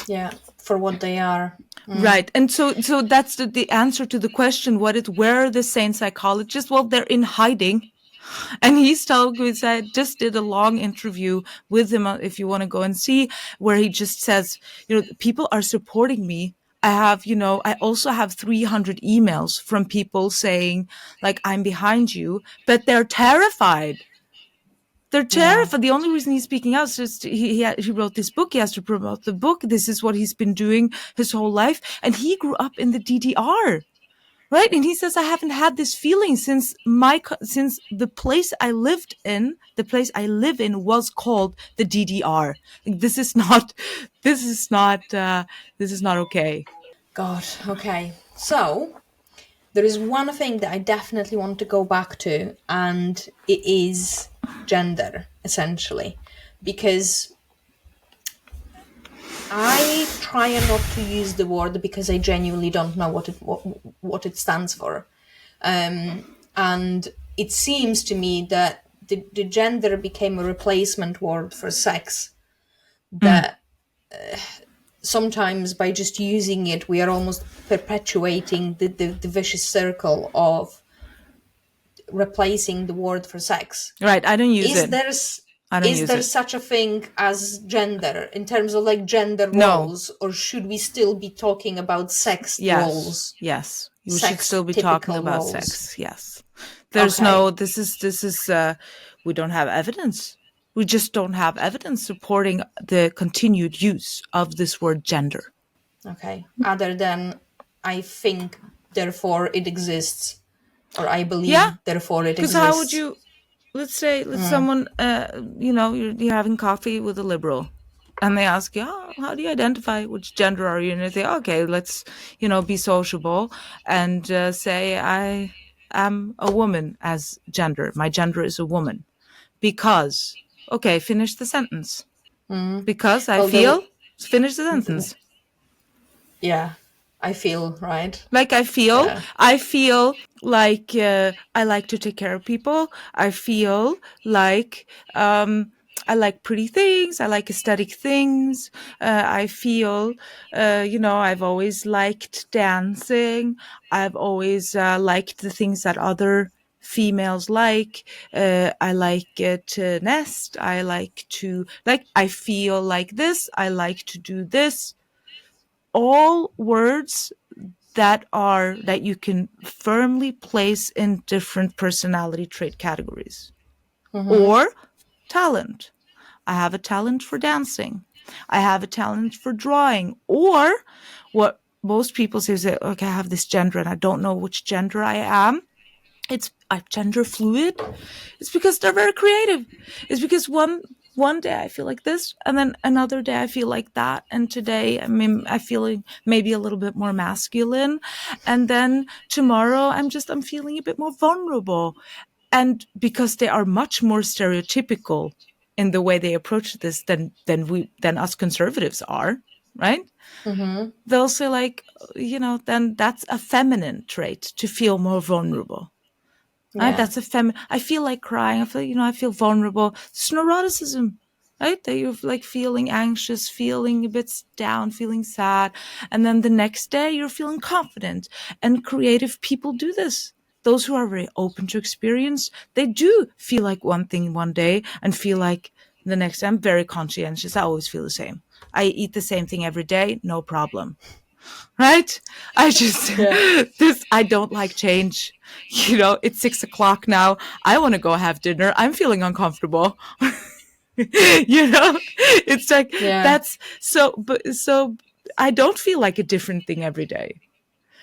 Yeah. For what they are. Right. And so that's the answer to the question, where are the sane psychologists? Well, they're in hiding. And I just did a long interview with him, if you want to go and see, where he just says, people are supporting me. I also have 300 emails from people saying, like, I'm behind you, but they're terrified. They're Yeah. terrified. The only reason he's speaking out is just he wrote this book. He has to promote the book. This is what he's been doing his whole life. And he grew up in the DDR. Right. And he says, I haven't had this feeling since the place I live in was called the DDR. This is not okay. God. Okay. So there is one thing that I definitely want to go back to, and it is gender, essentially, because I try not to use the word because I genuinely don't know what it stands for. And it seems to me that the gender became a replacement word for sex, that sometimes by just using it, we are almost perpetuating the vicious circle of replacing the word for sex. Right. I don't use Is it. there I don't is use there it. such a thing as gender in terms of like gender No. roles, or should we still be talking about sex roles? Yes. You should Sex still be talking typical about roles. sex. Yes. There's Okay. this is we don't have evidence. We just don't have evidence supporting the continued use of this word gender. Okay. Other than, I think therefore it exists, or I Yeah, believe, therefore it because how would exists. you, let's say, let's someone, you're having coffee with a liberal, and they ask you, oh, how do you identify? Which gender are you? And they say, okay, let's, be sociable and say I am a woman as gender. My gender is a woman because, okay, finish the sentence. Because I Well, feel, finish the sentence. yeah, I feel, right. Like Yeah. I feel like I like to take care of people. I feel like I like pretty things. I like aesthetic things. I feel, I've always liked dancing. I've always liked the things that other females like. I like to nest. I like to, like, I feel like this. I like to do this. All words that you can firmly place in different personality trait categories. Or talent. I have a talent for dancing. I have a talent for drawing. Or what most people say is that, okay, I have this gender and I don't know which gender I am. I'm gender fluid. It's because they're very creative. It's because one day I feel like this, and then another day I feel like that, and today I feel maybe a little bit more masculine, and then tomorrow I'm feeling a bit more vulnerable, and because they are much more stereotypical in the way they approach this than us conservatives are, right? They'll say like, then that's a feminine trait to feel more vulnerable. Right? Yeah. That's I feel like crying. I feel, I feel vulnerable. It's neuroticism, right? That you're like feeling anxious, feeling a bit down, feeling sad. And then the next day you're feeling confident. And creative people do this. Those who are very open to experience, they do feel like one thing one day and feel like the next day. I'm very conscientious. I always feel the same. I eat the same thing every day, no problem. Right? I just, Yeah. I don't like change. It's 6 o'clock now. I want to go have dinner. I'm feeling uncomfortable. It's like, Yeah. that's so I don't feel like a different thing every day.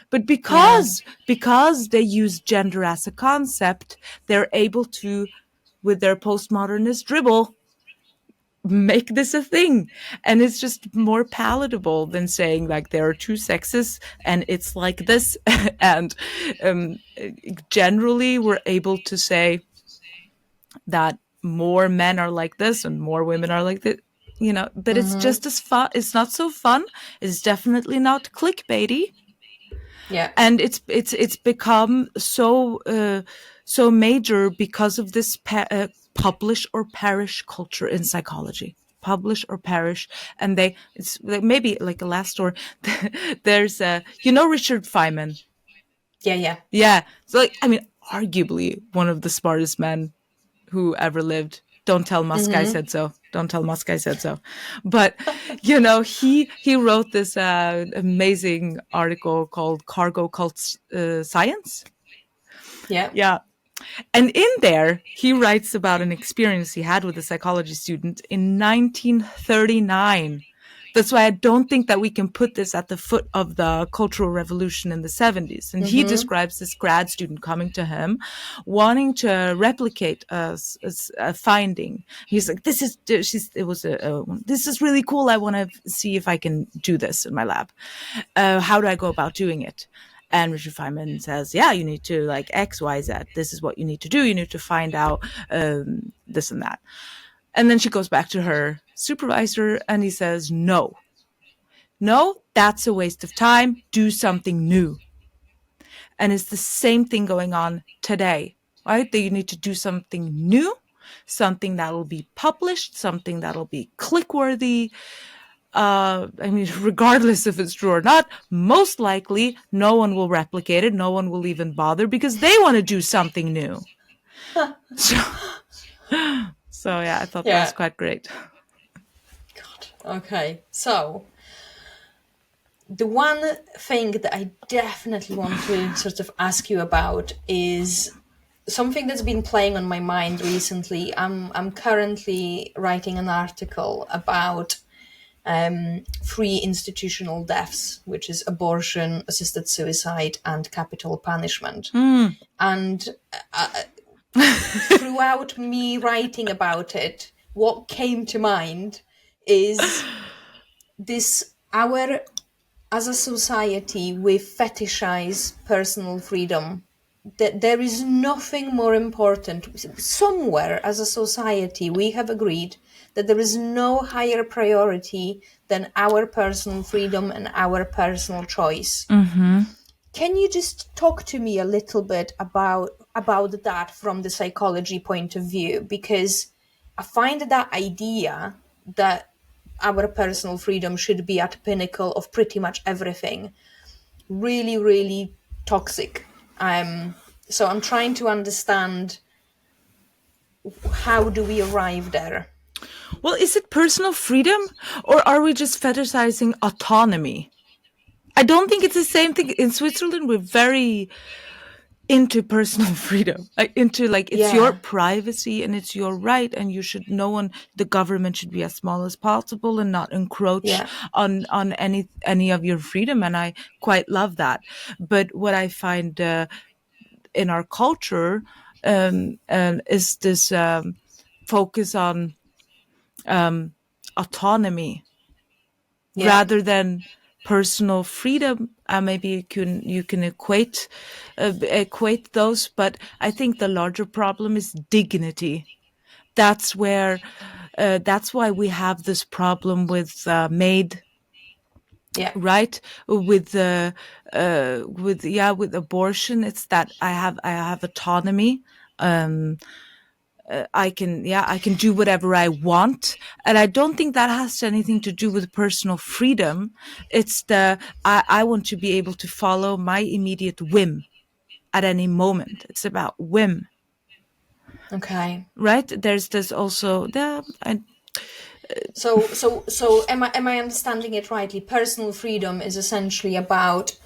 But Yeah. because they use gender as a concept, they're able to, with their postmodernist dribble, make this a thing, and it's just more palatable than saying like there are two sexes and it's like this. And um, generally we're able to say that more men are like this and more women are like that, but it's just as fun. It's not so fun. It's definitely not clickbaity. Yeah. And it's become so major because of this publish or perish culture in psychology. Publish or perish. And it's maybe like a last story. There's Richard Feynman. Yeah. Yeah. Yeah, so like, arguably one of the smartest men who ever lived. Don't tell Musk I said so. Don't tell Musk I said so. But he wrote this amazing article called Cargo Cult Science. Yeah. Yeah. And in there, he writes about an experience he had with a psychology student in 1939. That's why I don't think that we can put this at the foot of the Cultural Revolution in the 70s. And he describes this grad student coming to him, wanting to replicate a finding. He's like, "This is really cool. I want to see if I can do this in my lab. How do I go about doing it?" And Richard Feynman says, yeah, you need to like X, Y, Z. This is what you need to do. You need to find out this and that. And then she goes back to her supervisor and he says, no, that's a waste of time. Do something new. And it's the same thing going on today, right? That you need to do something new, something that will be published, something that will be click-worthy. Regardless if it's true or not, most likely no one will replicate it. No one will even bother because they want to do something new. So yeah, I thought that was quite great. God. Okay. So the one thing that I definitely want to sort of ask you about is something that's been playing on my mind recently. I'm currently writing an article about three institutional deaths, which is abortion, assisted suicide, and capital punishment. And throughout me writing about it, what came to mind is this: our, as a society, we fetishize personal freedom. That there is nothing more important. Somewhere as a society, we have agreed that there is no higher priority than our personal freedom and our personal choice. Can you just talk to me a little bit about that from the psychology point of view? Because I find that idea that our personal freedom should be at the pinnacle of pretty much everything really, really toxic. So I'm trying to understand, how do we arrive there? Well, is it personal freedom, or are we just fetishizing autonomy? I don't think it's the same thing. In Switzerland, we're very into personal freedom, like into like it's your Yeah, privacy and it's your right, and you should, no one, the government should be as small as possible and not encroach yeah, on any of your freedom. And I quite love that. But what I find in our culture is this focus on autonomy yeah, rather than personal freedom. Maybe you can equate those, but I think the larger problem is dignity. That's where that's why we have this problem with maid, yeah. right? With abortion. It's that I have autonomy. I can do whatever I want. And I don't think that has anything to do with personal freedom. It's I want to be able to follow my immediate whim at any moment. It's about whim, Okay. right? There's also, So am I understanding it rightly? Personal freedom is essentially about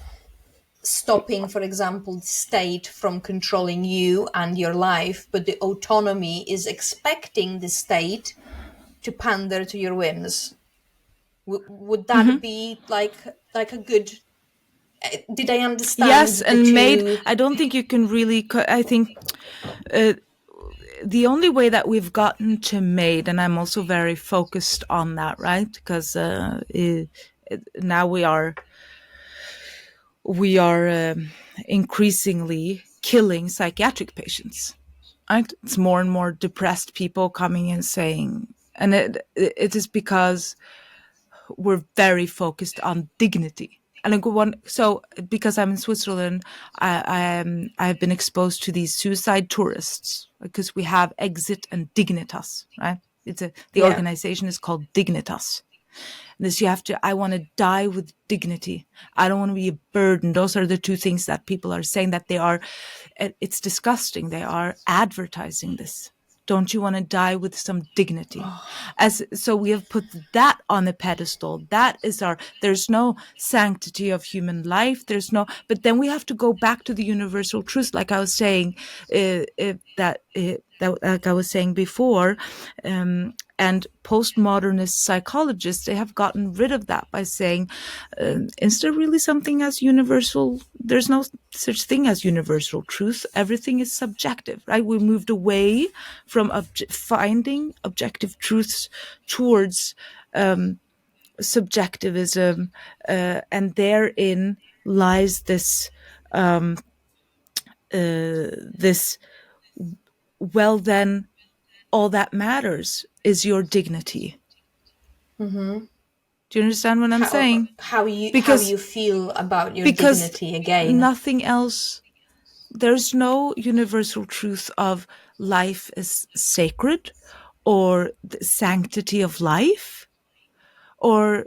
stopping, for example, the state from controlling you and your life, but the autonomy is expecting the state to pander to your whims. Would that be like a good? Did I understand yes, the and made, two? I don't think you can really, I think the only way that we've gotten to made, and I'm also very focused on that, right? Because now we are increasingly killing psychiatric patients. Right? It's more and more depressed people coming in saying, and it is because we're very focused on dignity. And I go one, so because I'm in Switzerland, I've been exposed to these suicide tourists because we have Exit and Dignitas, right? The Yeah. organization is called Dignitas. This you have to, I want to die with dignity. I don't want to be a burden. Those are the two things that people are saying, that they are, it's disgusting. They are advertising this. Don't you want to die with some dignity? So we have put that on a pedestal. That is there's no sanctity of human life. But then we have to go back to the universal truth. Like I was saying, like I was saying before, and postmodernist psychologists, they have gotten rid of that by saying, is there really something as universal? There's no such thing as universal truth. Everything is subjective, right? We moved away from finding objective truths towards subjectivism, and therein lies this well, then all that matters is your dignity. Do you understand what I'm how saying? how you how Because you feel about your because dignity again. nothing else, there's no universal truth of life is sacred, or the sanctity of life, or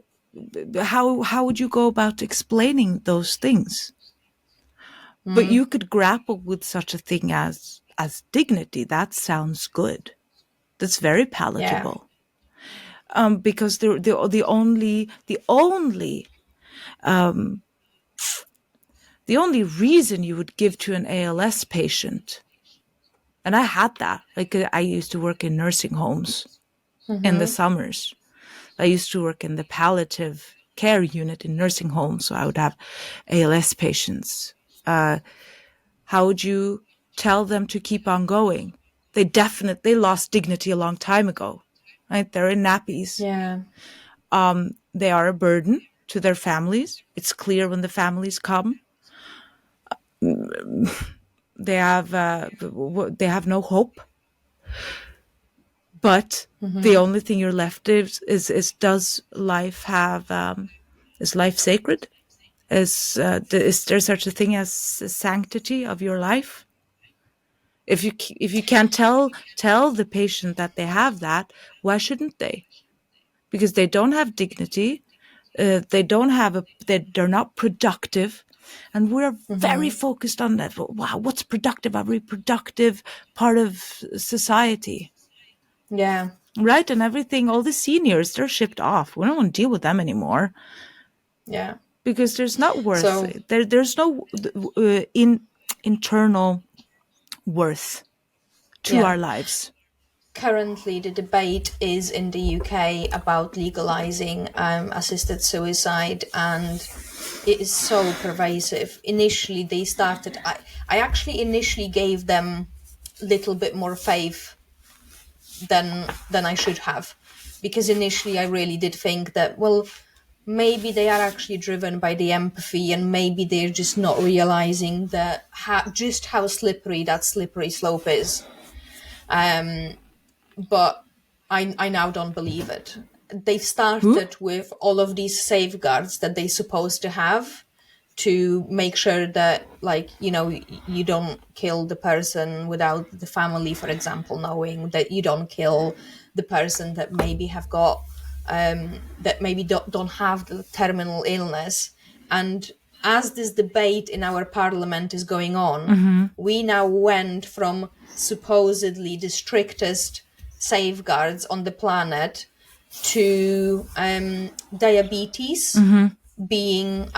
how would you go about explaining those things? But you could grapple with such a thing as dignity. That sounds good. That's very Yeah. palatable. Because the only reason you would give to an ALS patient, and I had that, like I used to work in nursing homes in the summers. I used to work in the palliative care unit in nursing homes, so I would have ALS patients. How would you tell them to keep on going? They lost dignity a long time ago, right? They're in nappies. Yeah. They are a burden to their families. It's clear when the families come. They have no hope. But the only thing you're left is does life have is life sacred? Is there such a thing as the sanctity of your life? If you can't tell the patient that they have that, why shouldn't they? Because they don't have dignity. They don't have they're not productive, and we're very focused on that. Wow, what's productive? Are we productive part of society? Yeah. Right, and everything. All the seniors, they're shipped off. We don't want to deal with them anymore Yeah. because there's not worth. So There's no internal worth to yeah. our lives. Currently, the debate is in the UK about legalizing assisted suicide, and it is so pervasive. Initially, they started. I actually initially gave them a little bit more faith than I should have, because initially I really did think that, well, maybe they are actually driven by the empathy, and maybe they're just not realizing that just how slippery that slippery slope is. But I now don't believe it. They've started with all of these safeguards that they're supposed to have to make sure that, like, you know, you don't kill the person without the family, for example, knowing, that you don't kill the person that maybe have got that maybe don't have the terminal illness. And as this debate in our parliament is going on, we now went from supposedly the strictest safeguards on the planet to diabetes being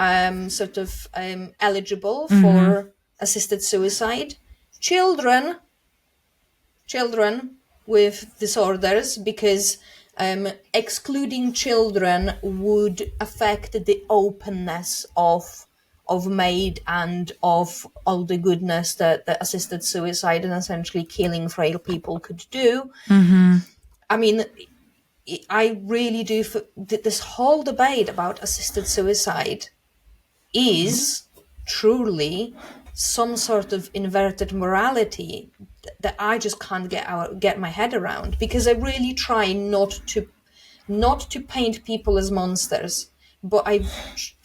eligible for assisted suicide, children with disorders, because excluding children would affect the openness of MAID and of all the goodness that assisted suicide and essentially killing frail people could do. I mean, I really do. This whole debate about assisted suicide is truly some sort of inverted morality that I just can't get my head around, because I really try not to paint people as monsters, but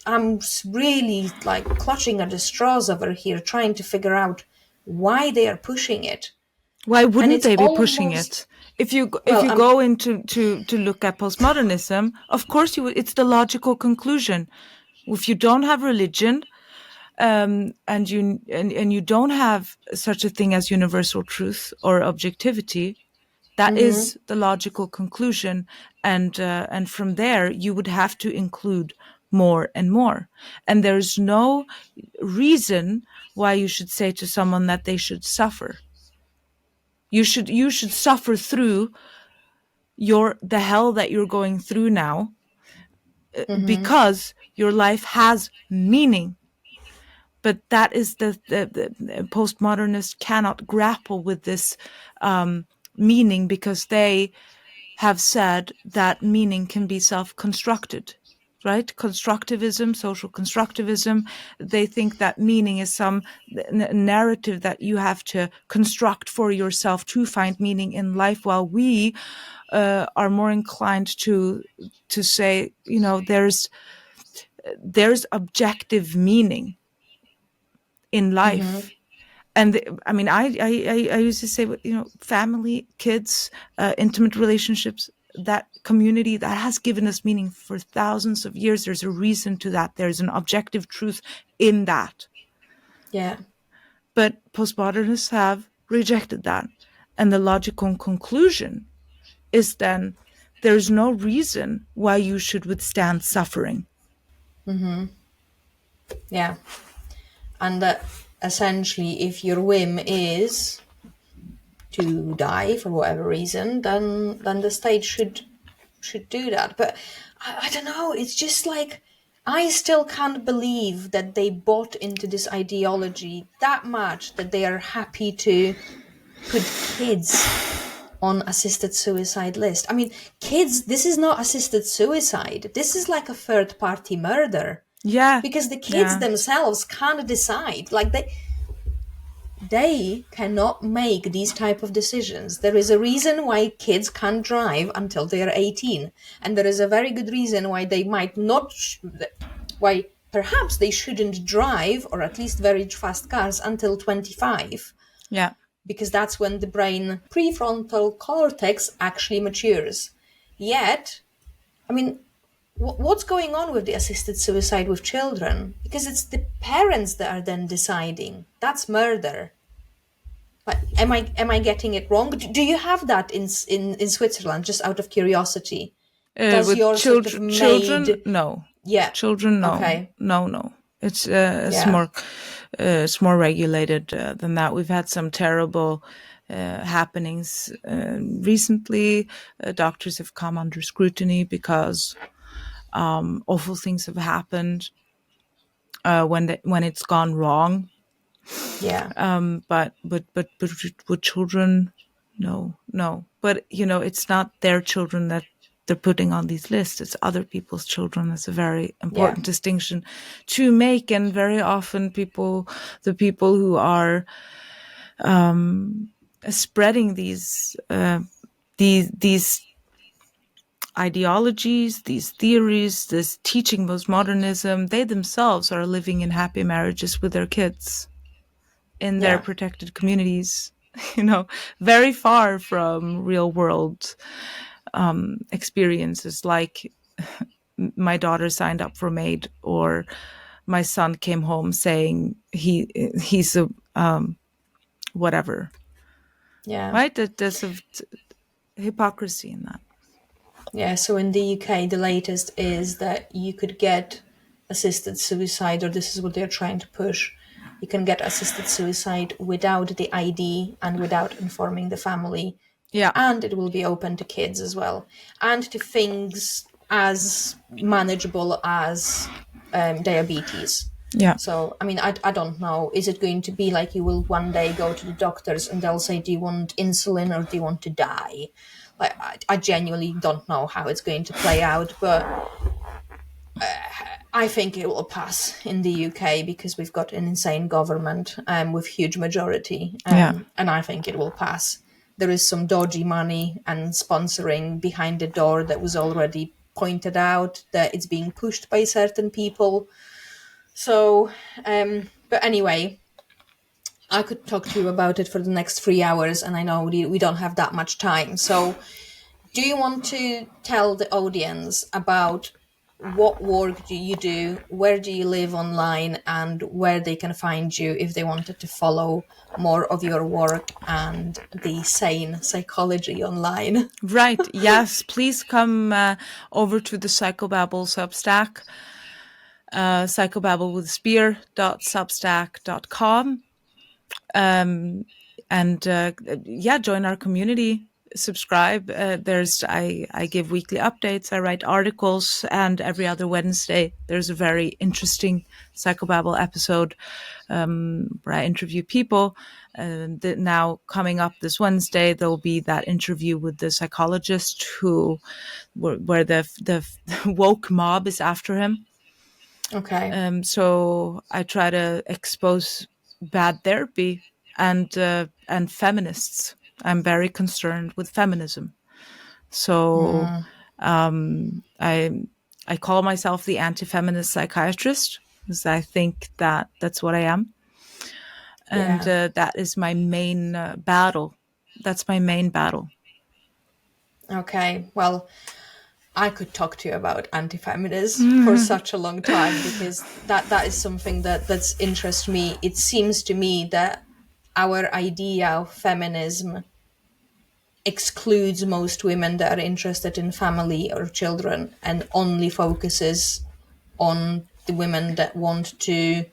I'm really like clutching at the straws over here, trying to figure out why they are pushing it. Why And wouldn't it's they be pushing almost, it? If you well, go into to look at postmodernism, of course it's the logical conclusion. If you don't have religion, and you don't have such a thing as universal truth or objectivity, that is the logical conclusion, and from there you would have to include more and more. And there's no reason why you should say to someone that they should suffer. You should suffer through the hell that you're going through now, because your life has meaning. But that is the postmodernists cannot grapple with this meaning, because they have said that meaning can be self-constructed, right? Constructivism, social constructivism, they think that meaning is some narrative that you have to construct for yourself to find meaning in life, while we are more inclined to say, you know, there's objective meaning in life. And I mean, I used to say, you know, family, kids, intimate relationships, that community, that has given us meaning for thousands of years. There's a reason to that. There's an objective truth in that. yeah. But postmodernists have rejected that. And the logical conclusion is then there's no reason why you should withstand suffering. Yeah. And that essentially, if your whim is to die for whatever reason, then the state should should do that. But I don't know. It's just like I still can't believe that they bought into this ideology that much that they are happy to put kids on assisted suicide list. I mean, kids, this is not assisted suicide. This is like a third party murder Yeah. because the kids Yeah. themselves can't decide. Like they cannot make these type of decisions. There is a reason why kids can't drive until they are 18, and there is a very good reason why they might not why perhaps they shouldn't drive, or at least very fast cars, until 25, Yeah. because that's when the brain prefrontal cortex actually matures. Yet, I mean, what's going on with the assisted suicide with children? Because it's the parents that are then deciding. That's murder. But am I getting it wrong? Do you have that in Switzerland? Just out of curiosity, does With your sort of children, maid? no. Yeah. Children, no, Okay. no, no. It's Yeah. it's more regulated than that. We've had some terrible happenings recently. Doctors have come under scrutiny because awful things have happened when it's gone wrong. Yeah. But with children, no, no. But it's not their children that they're putting on these lists. It's other people's children. That's a very Yeah. important distinction to make. And very often the people who are spreading these ideologies, these theories, this teaching postmodernism, they themselves are living in happy marriages with their kids in their Yeah. protected communities, very far from real world experiences like my daughter signed up for maid, or my son came home saying he's a whatever. Yeah. Right? There's a hypocrisy in that. Yeah. So in the UK, the latest is that you could get assisted suicide, or this is what they're trying to push. You can get assisted suicide without the ID and without informing the family. Yeah. And it will be open to kids as well, and to things as manageable as diabetes. Yeah. So, I mean, I don't know. Is it going to be like you will one day go to the doctors and they'll say, do you want insulin or do you want to die? Like, I genuinely don't know how it's going to play out, but I think it will pass in the UK because we've got an insane government with huge majority, Yeah. and I think it will pass. There is some dodgy money and sponsoring behind the door that was already pointed out that it's being pushed by certain people. So, but anyway, I could talk to you about it for the next 3 hours, and I know we don't have that much time. So, do you want to tell the audience about what work do you do, where do you live online, and where they can find you if they wanted to follow more of your work and the sane psychology online? Right. Yes. Please come over to the Psychobabble Substack, psychobabble with Spier.substack.com. And join our community. Subscribe. I give weekly updates. I write articles, and every other Wednesday there's a very interesting Psychobabble episode where I interview people. And now coming up this Wednesday, there'll be that interview with the psychologist where the woke mob is after him. Okay. So I try to expose bad therapy and feminists. I'm very concerned with feminism. So I call myself the anti-feminist psychiatrist because I think that that's what I am. And that is my main battle. That's my main battle. Okay. Well, I could talk to you about anti-feminism for such a long time because that is something that's interests me. It seems to me that our idea of feminism excludes most women that are interested in family or children and only focuses on the women that want to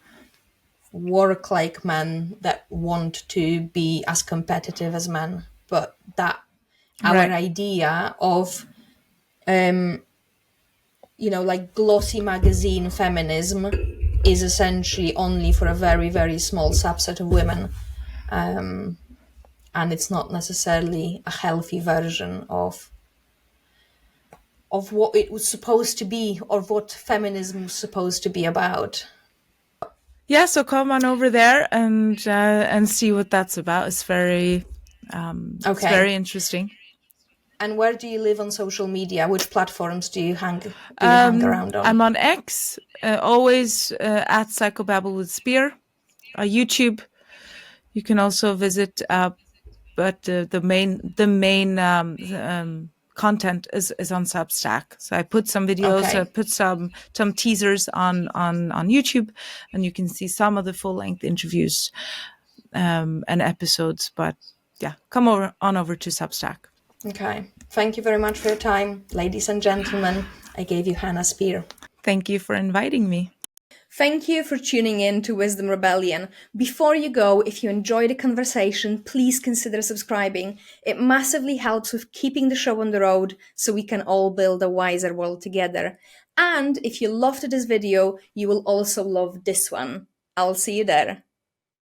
work like men, that want to be as competitive as men. But that our Right. idea of like glossy magazine feminism is essentially only for a very, very small subset of women. And it's not necessarily a healthy version of what it was supposed to be, or what feminism was supposed to be about. Yeah, so come on over there and see what that's about. It's very Okay. interesting. And where do you live on social media? Which platforms do you hang around on? I'm on X, always at Psychobabble with Spier. YouTube, you can also visit, but the main content is on Substack. So I put some videos, I Okay. put some teasers on YouTube, and you can see some of the full length interviews and episodes. But yeah, come over to Substack. Okay. Thank you very much for your time, ladies and gentlemen. I gave you Hannah Spier. Thank you for inviting me. Thank you for tuning in to Wisdom Rebellion. Before you go, if you enjoyed the conversation, please consider subscribing. It massively helps with keeping the show on the road so we can all build a wiser world together. And if you loved this video, you will also love this one. I'll see you there.